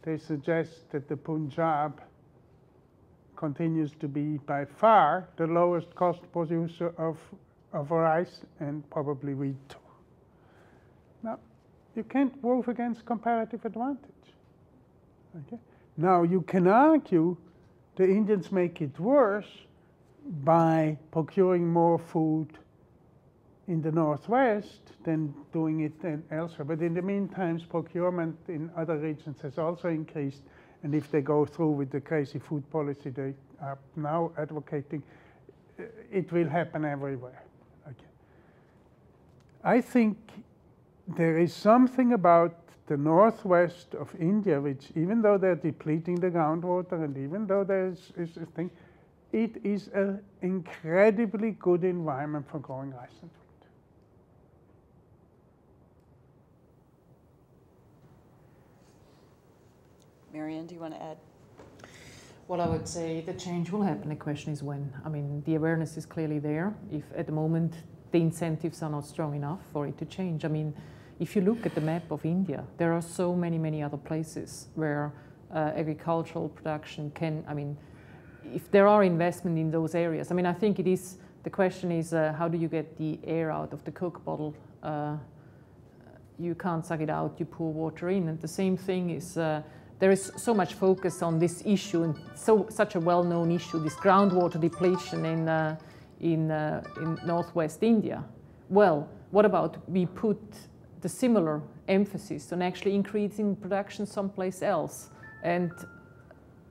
They suggest that the Punjab continues to be by far the lowest cost producer of rice and probably wheat too. Now, you can't move against comparative advantage. Okay? Now, you can argue the Indians make it worse by procuring more food in the northwest than doing it elsewhere. But in the meantime, procurement in other regions has also increased. And if they go through with the crazy food policy they are now advocating, it will happen everywhere. Okay. I think there is something about the northwest of India, which even though they're depleting the groundwater and even though there's a thing, it is an incredibly good environment for growing rice and wheat. Marianne, do you want to add? Well, I would say the change will happen. The question is when. I mean, the awareness is clearly there. If at the moment the incentives are not strong enough for it to change. I mean, if you look at the map of India, there are so many other places where agricultural production can, I mean, if there are investment in those areas, I mean, I think it is, the question is how do you get the air out of the Coke bottle? You can't suck it out, you pour water in. And the same thing is, there is so much focus on this issue, and such a well-known issue, this groundwater depletion in northwest India. Well, what about we put the similar emphasis on actually increasing production someplace else and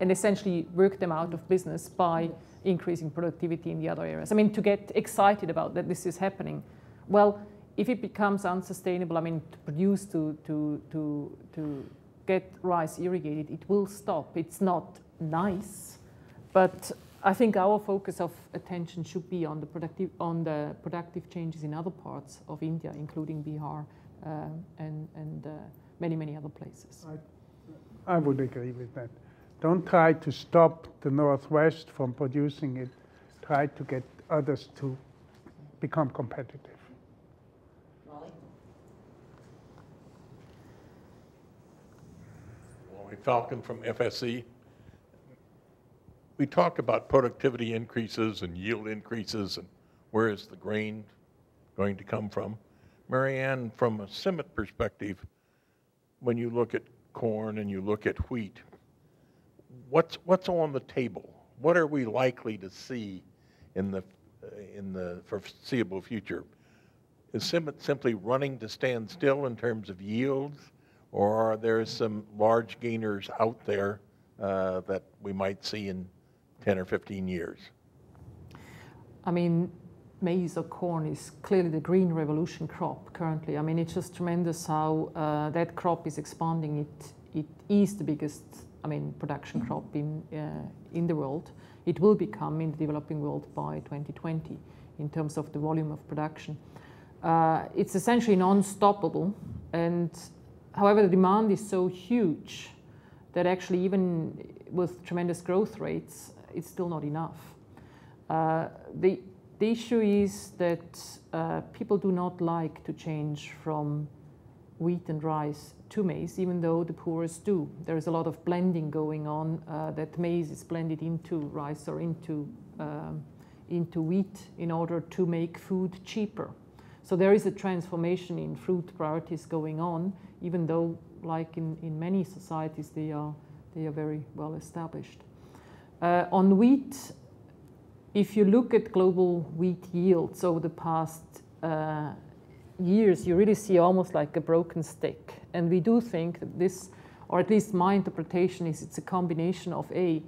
essentially work them out of business by increasing productivity in the other areas. I mean, to get excited about that this is happening. Well, if it becomes unsustainable, I mean, to produce, to get rice irrigated, it will stop. It's not nice, but I think our focus of attention should be on the productive changes in other parts of India, including Bihar and many other places. I would agree with that. Don't try to stop the Northwest from producing it. Try to get others to become competitive. Raleigh? Wally Falcon from FSC. We talk about productivity increases and yield increases and where is the grain going to come from. Marianne, from a CIMMYT perspective, when you look at corn and you look at wheat, what's on the table? What are we likely to see in the foreseeable future? Is CIMMYT simply running to stand still in terms of yields, or are there some large gainers out there that we might see in 10 or 15 years? I mean, maize or corn is clearly the green revolution crop currently. I mean, it's just tremendous how that crop is expanding. It is the biggest, I mean, production crop in the world. It will become in the developing world by 2020 in terms of the volume of production. It's essentially non-stoppable, and however, the demand is so huge that actually even with tremendous growth rates, it's still not enough. The issue is that people do not like to change from wheat and rice to maize, even though the poorest do. There is a lot of blending going on, that maize is blended into rice or into wheat in order to make food cheaper. So there is a transformation in fruit priorities going on, even though, like in many societies, they are very well established. On wheat, if you look at global wheat yields over the past years, you really see almost like a broken stick. And we do think that this, or at least my interpretation is, it's a combination of a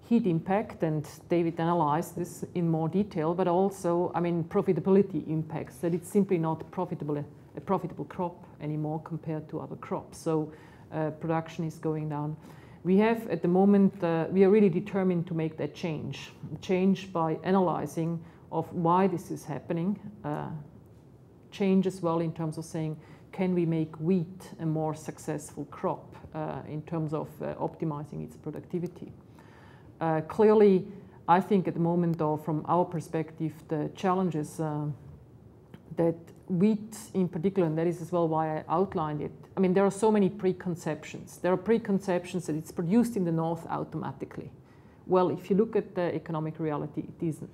heat impact, and David analyzed this in more detail, but also, I mean, profitability impacts, that it's simply not a profitable crop anymore compared to other crops. So production is going down. We have, at the moment, we are really determined to make that change by analyzing of why this is happening, change as well in terms of saying, can we make wheat a more successful crop in terms of optimizing its productivity? Clearly, I think at the moment, or from our perspective, the challenge is that wheat in particular, and that is as well why I outlined it. I mean, there are so many preconceptions. There are preconceptions that it's produced in the north automatically. Well, if you look at the economic reality, it isn't.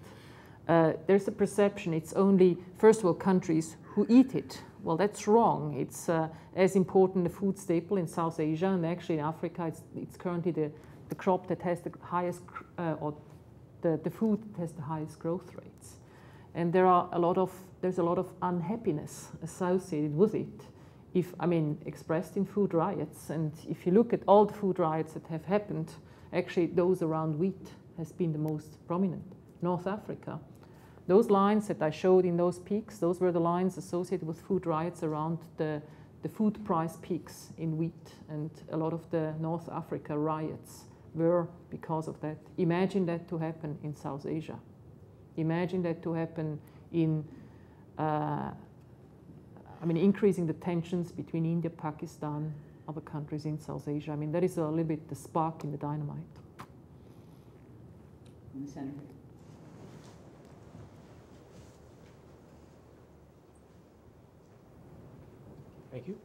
There's a perception it's only, first of all, countries who eat it. Well, that's wrong. It's as important a food staple in South Asia, and actually in Africa, it's currently the crop that has the highest, or the food that has the highest growth rates. And there's a lot of unhappiness associated with it, expressed in food riots. And if you look at all the food riots that have happened, actually those around wheat has been the most prominent. North Africa. Those lines that I showed in those peaks, those were the lines associated with food riots around the food price peaks in wheat, and a lot of the North Africa riots were because of that. Imagine that to happen in South Asia. Imagine that to happen in, increasing the tensions between India, Pakistan, other countries in South Asia. I mean, that is a little bit the spark in the dynamite. In the center. Thank you.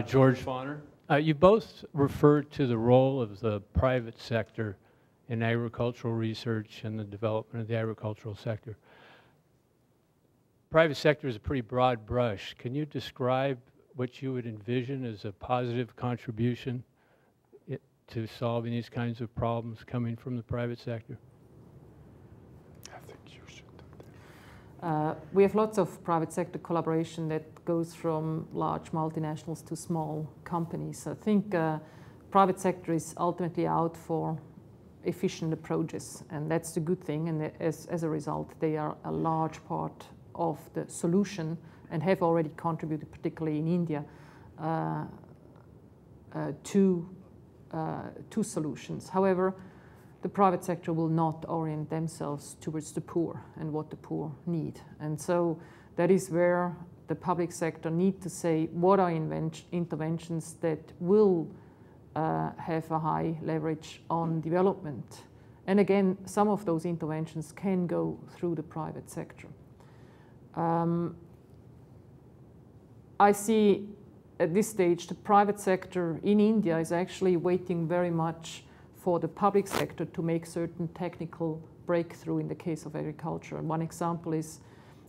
George Fauner. You both referred to the role of the private sector in agricultural research and the development of the agricultural sector. Private sector is a pretty broad brush. Can you describe what you would envision as a positive contribution to solving these kinds of problems coming from the private sector? I think you should. We have lots of private sector collaboration that goes from large multinationals to small companies. I think private sector is ultimately out for efficient approaches, and that's the good thing. And as a result, they are a large part of the solution and have already contributed, particularly in India, to solutions. However, the private sector will not orient themselves towards the poor and what the poor need. And so that is where the public sector need to say what are interventions that will have a high leverage on development. And again, some of those interventions can go through the private sector. I see at this stage the private sector in India is actually waiting very much for the public sector to make certain technical breakthrough in the case of agriculture. And one example is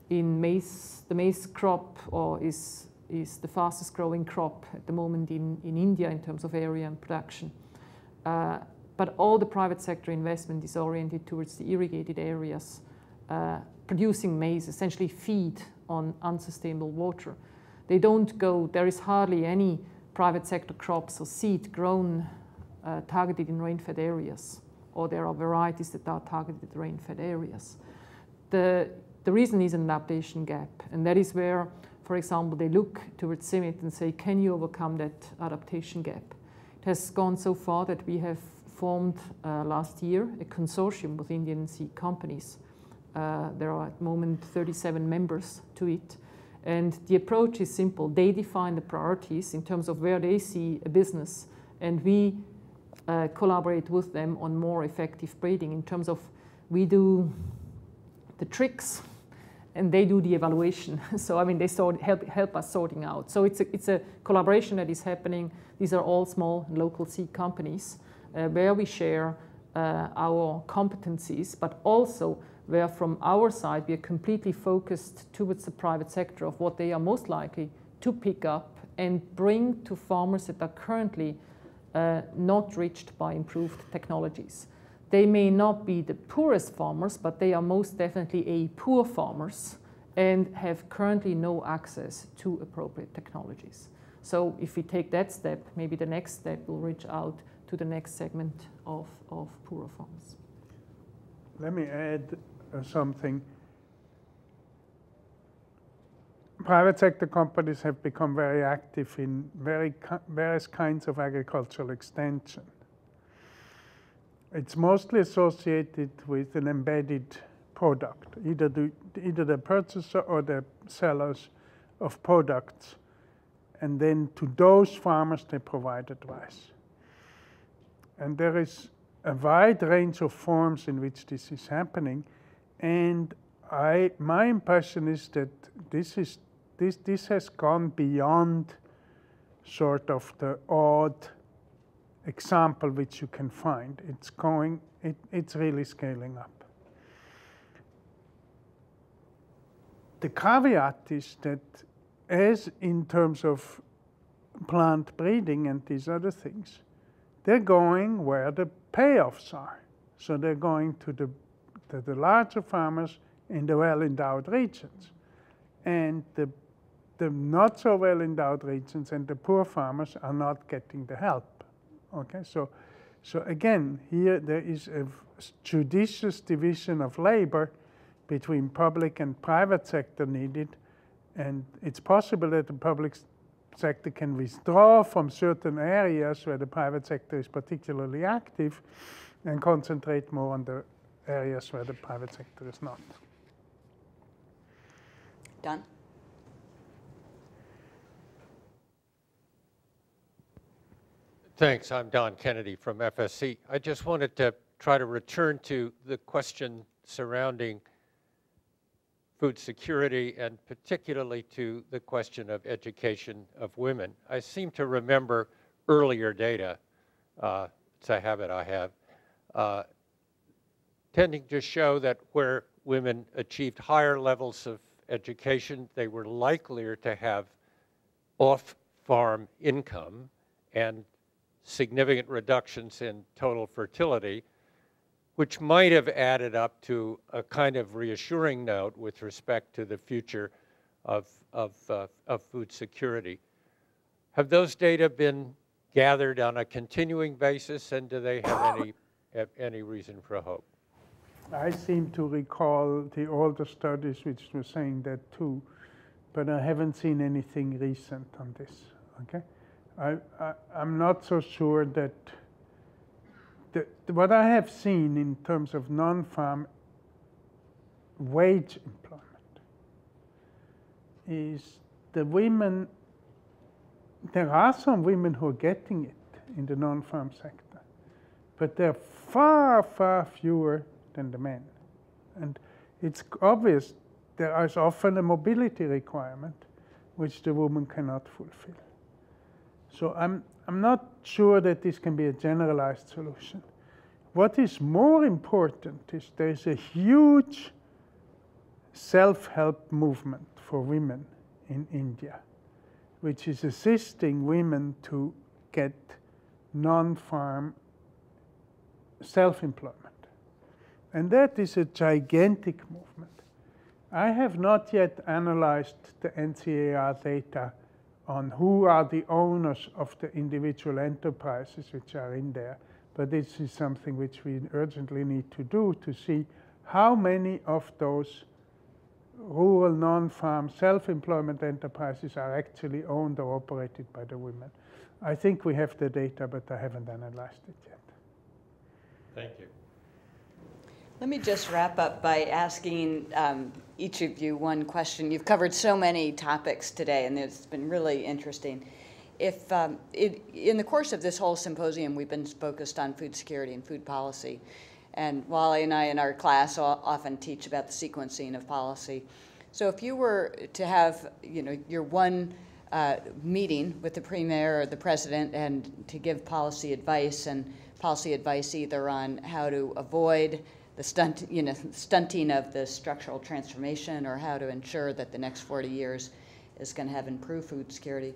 in maize. The maize crop is the fastest growing crop at the moment in India in terms of area and production. But all the private sector investment is oriented towards the irrigated areas, producing maize, essentially feed on unsustainable water. They don't go, there is hardly any private sector crops or seed grown targeted in rain-fed areas, or there are varieties that are targeted at rain-fed areas. The reason is an adaptation gap, and that is where, for example, they look towards CIMMYT and say, can you overcome that adaptation gap? It has gone so far that we have formed last year a consortium with Indian seed companies. There are at the moment 37 members to it, and the approach is simple. They define the priorities in terms of where they see a business, and we collaborate with them on more effective breeding in terms of we do the tricks and they do the evaluation. So I mean, they help us sorting out. So it's a collaboration that is happening. These are all small local seed companies where we share our competencies, but also where from our side we are completely focused towards the private sector of what they are most likely to pick up and bring to farmers that are currently not reached by improved technologies. They may not be the poorest farmers, but they are most definitely a poor farmers and have currently no access to appropriate technologies. So if we take that step, maybe the next step will reach out to the next segment of poorer farmers. Let me add something. Private sector companies have become very active in various kinds of agricultural extension. It's mostly associated with an embedded product, either the purchaser or the sellers of products. And then to those farmers, they provide advice. And there is a wide range of forms in which this is happening. And my impression is that this has gone beyond sort of the odd example which you can find. It's really scaling up. The caveat is that as in terms of plant breeding and these other things, they're going where the payoffs are. So they're going to the larger farmers in the well-endowed regions. And the not so well-endowed regions and the poor farmers are not getting the help. Okay, so again, here there is a judicious division of labor between public and private sector needed, and it's possible that the public sector can withdraw from certain areas where the private sector is particularly active and concentrate more on the areas where the private sector is not. Don? Thanks. I'm Don Kennedy from FSC. I just wanted to try to return to the question surrounding food security and particularly to the question of education of women. I seem to remember earlier data, it's a habit I have, tending to show that where women achieved higher levels of education, they were likelier to have off-farm income and significant reductions in total fertility, which might have added up to a kind of reassuring note with respect to the future of food security. Have those data been gathered on a continuing basis, and do they have any reason for hope? I seem to recall the older studies which were saying that too, but I haven't seen anything recent on this, okay? I'm not so sure that what I have seen in terms of non-farm wage employment is the women, there are some women who are getting it in the non-farm sector, but they're far, far fewer than the men. And it's obvious there is often a mobility requirement which the woman cannot fulfill. So I'm not sure that this can be a generalized solution. What is more important is there's a huge self-help movement for women in India, which is assisting women to get non-farm self-employment. And that is a gigantic movement. I have not yet analyzed the NCAR data on who are the owners of the individual enterprises which are in there. But this is something which we urgently need to do to see how many of those rural non-farm self-employment enterprises are actually owned or operated by the women. I think we have the data, but I haven't analyzed it yet. Thank you. Let me just wrap up by asking each of you one question. You've covered so many topics today, and it's been really interesting. If in the course of this whole symposium, we've been focused on food security and food policy, and Wally and I in our class often teach about the sequencing of policy. So if you were to have, your one meeting with the premier or the president and to give policy advice either on how to avoid the stunting of the structural transformation, or how to ensure that the next 40 years is going to have improved food security,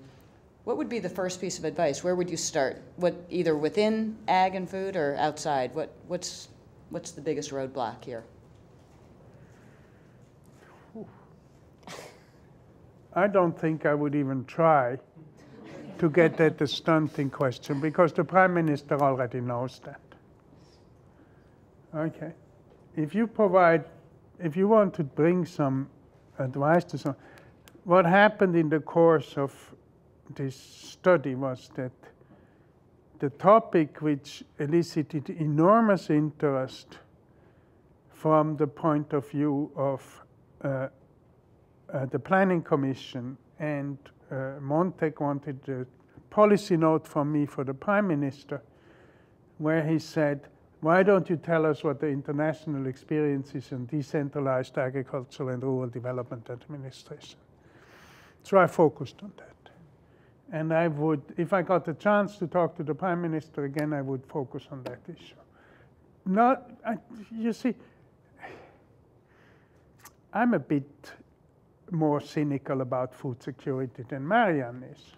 what would be the first piece of advice? Where would you start? Either within ag and food or outside? What's the biggest roadblock here? I don't think I would even try to get at the stunting question, because the Prime Minister already knows that. Okay. If you want to bring some advice to some, what happened in the course of this study was that the topic which elicited enormous interest from the point of view of the Planning Commission, and Montec wanted a policy note from me for the Prime Minister, where he said, why don't you tell us what the international experience is in decentralized agricultural and rural development administration? So I focused on that. And I would, if I got the chance to talk to the Prime Minister again, I would focus on that issue. You see, I'm a bit more cynical about food security than Marianne is.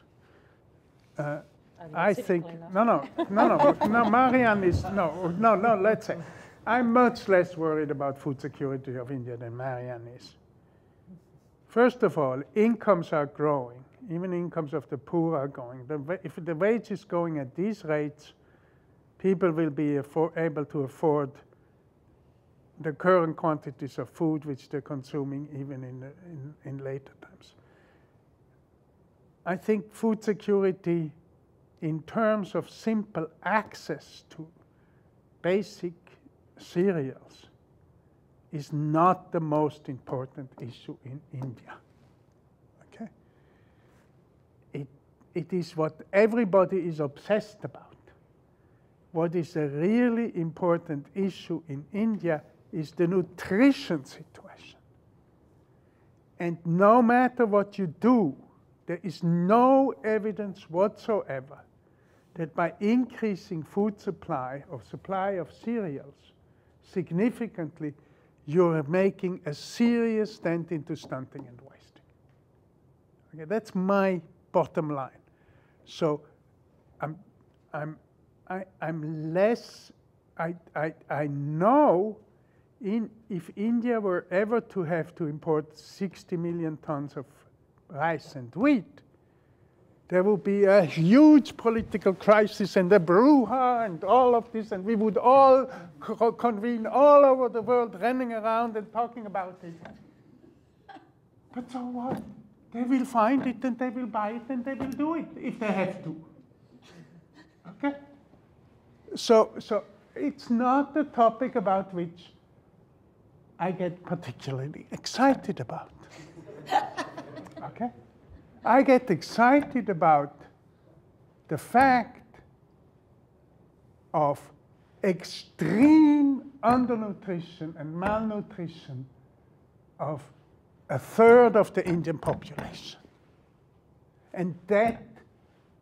I think, Marianne is, let's say, I'm much less worried about food security of India than Marianne is. First of all, incomes are growing. Even incomes of the poor are growing. If the wage is going at these rates, people will be able to afford the current quantities of food which they're consuming even in later times. I think food security in terms of simple access to basic cereals is not the most important issue in India. Okay? It is what everybody is obsessed about. What is a really important issue in India is the nutrition situation. And no matter what you do, there is no evidence whatsoever that by increasing food supply or supply of cereals significantly, you're making a serious dent into stunting and wasting. Okay, that's my bottom line. So I know if India were ever to have to import 60 million tons of rice and wheat, there would be a huge political crisis and a brouhaha and all of this, and we would all convene all over the world, running around and talking about it. But so what? They will find it and they will buy it and they will do it if they have to. Okay? So it's not a topic about which I get particularly excited about. Okay? I get excited about the fact of extreme undernutrition and malnutrition of a third of the Indian population. And that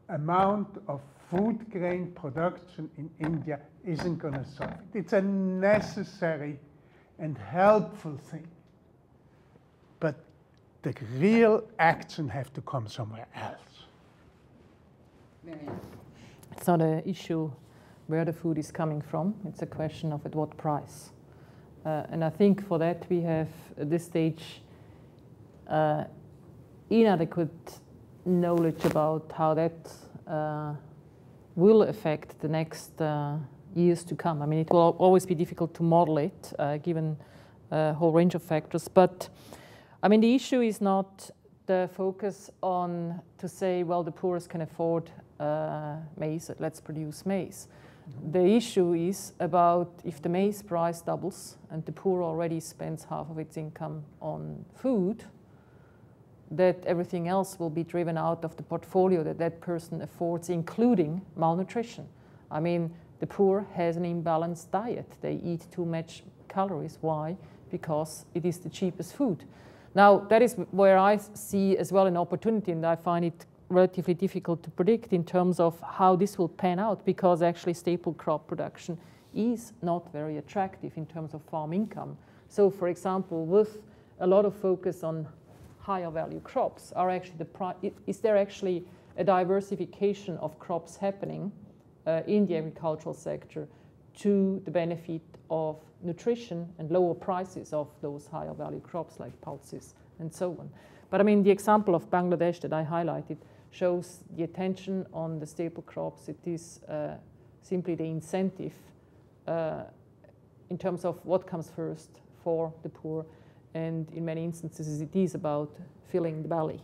amount of food grain production in India isn't going to solve it. It's a necessary and helpful thing. But the real action have to come somewhere else. Marianne. It's not an issue where the food is coming from. It's a question of at what price. And I think for that we have, at this stage, inadequate knowledge about how that will affect the next years to come. I mean, it will always be difficult to model it, given a whole range of factors. But, I mean, the issue is not the focus on to say, well, the poorest can afford maize, let's produce maize. The issue is about if the maize price doubles and the poor already spends half of its income on food, that everything else will be driven out of the portfolio that that person affords, including malnutrition. I mean, the poor has an imbalanced diet. They eat too much calories. Why? Because it is the cheapest food. Now, that is where I see as well an opportunity, and I find it relatively difficult to predict in terms of how this will pan out, because actually staple crop production is not very attractive in terms of farm income. So, for example, with a lot of focus on higher value crops, is there actually a diversification of crops happening in the agricultural sector to the benefit of nutrition and lower prices of those higher value crops like pulses and so on. But I mean, the example of Bangladesh that I highlighted shows the attention on the staple crops. It is simply the incentive in terms of what comes first for the poor. And in many instances, it is about filling the belly,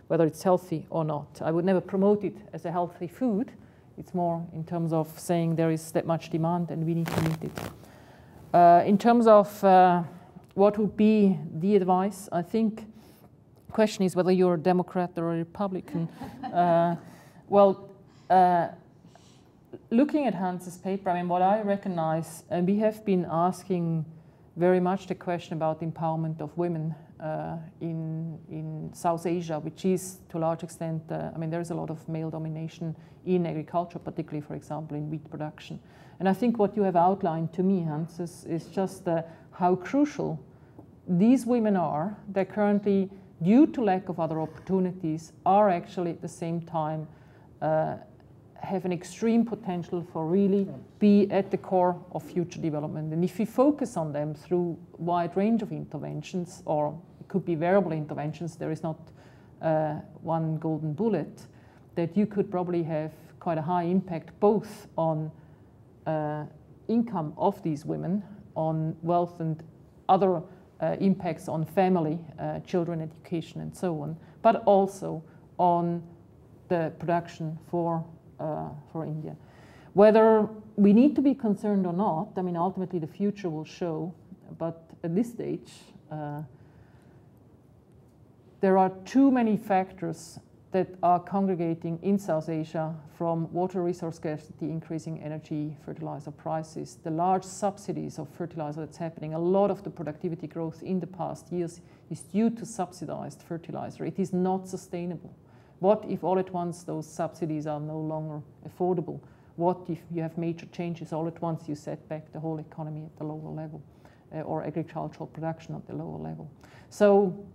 whether it's healthy or not. I would never promote it as a healthy food. It's more in terms of saying there is that much demand and we need to meet it. In terms of what would be the advice, I think the question is whether you're a Democrat or a Republican. Looking at Hans's paper, I mean, what I recognize, and we have been asking very much the question about the empowerment of women in South Asia, which is to a large extent, I mean, there is a lot of male domination in agriculture, particularly, for example, in wheat production. And I think what you have outlined to me, Hans, is just how crucial these women are. They're currently, due to lack of other opportunities, are actually at the same time have an extreme potential for really be at the core of future development. And if we focus on them through a wide range of interventions, or it could be variable interventions, there is not one golden bullet, that you could probably have quite a high impact both on income of these women, on wealth and other impacts on family, children education and so on, but also on the production for India. Whether we need to be concerned or not, I mean, ultimately the future will show, but at this stage, there are too many factors that are congregating in South Asia, from water resource scarcity, increasing energy, fertilizer prices, the large subsidies of fertilizer that's happening. A lot of the productivity growth in the past years is due to subsidized fertilizer. It is not sustainable. What if all at once those subsidies are no longer affordable? What if you have major changes all at once, you set back the whole economy at the lower level, or agricultural production at the lower level? So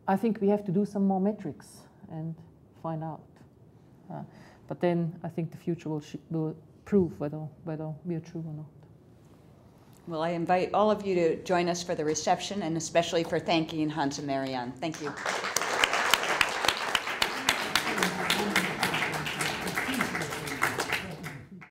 I think we have to do some more metrics and find out. But then I think the future will prove whether we are true or not. Well, I invite all of you to join us for the reception, and especially for thanking Hans and Marianne. Thank you.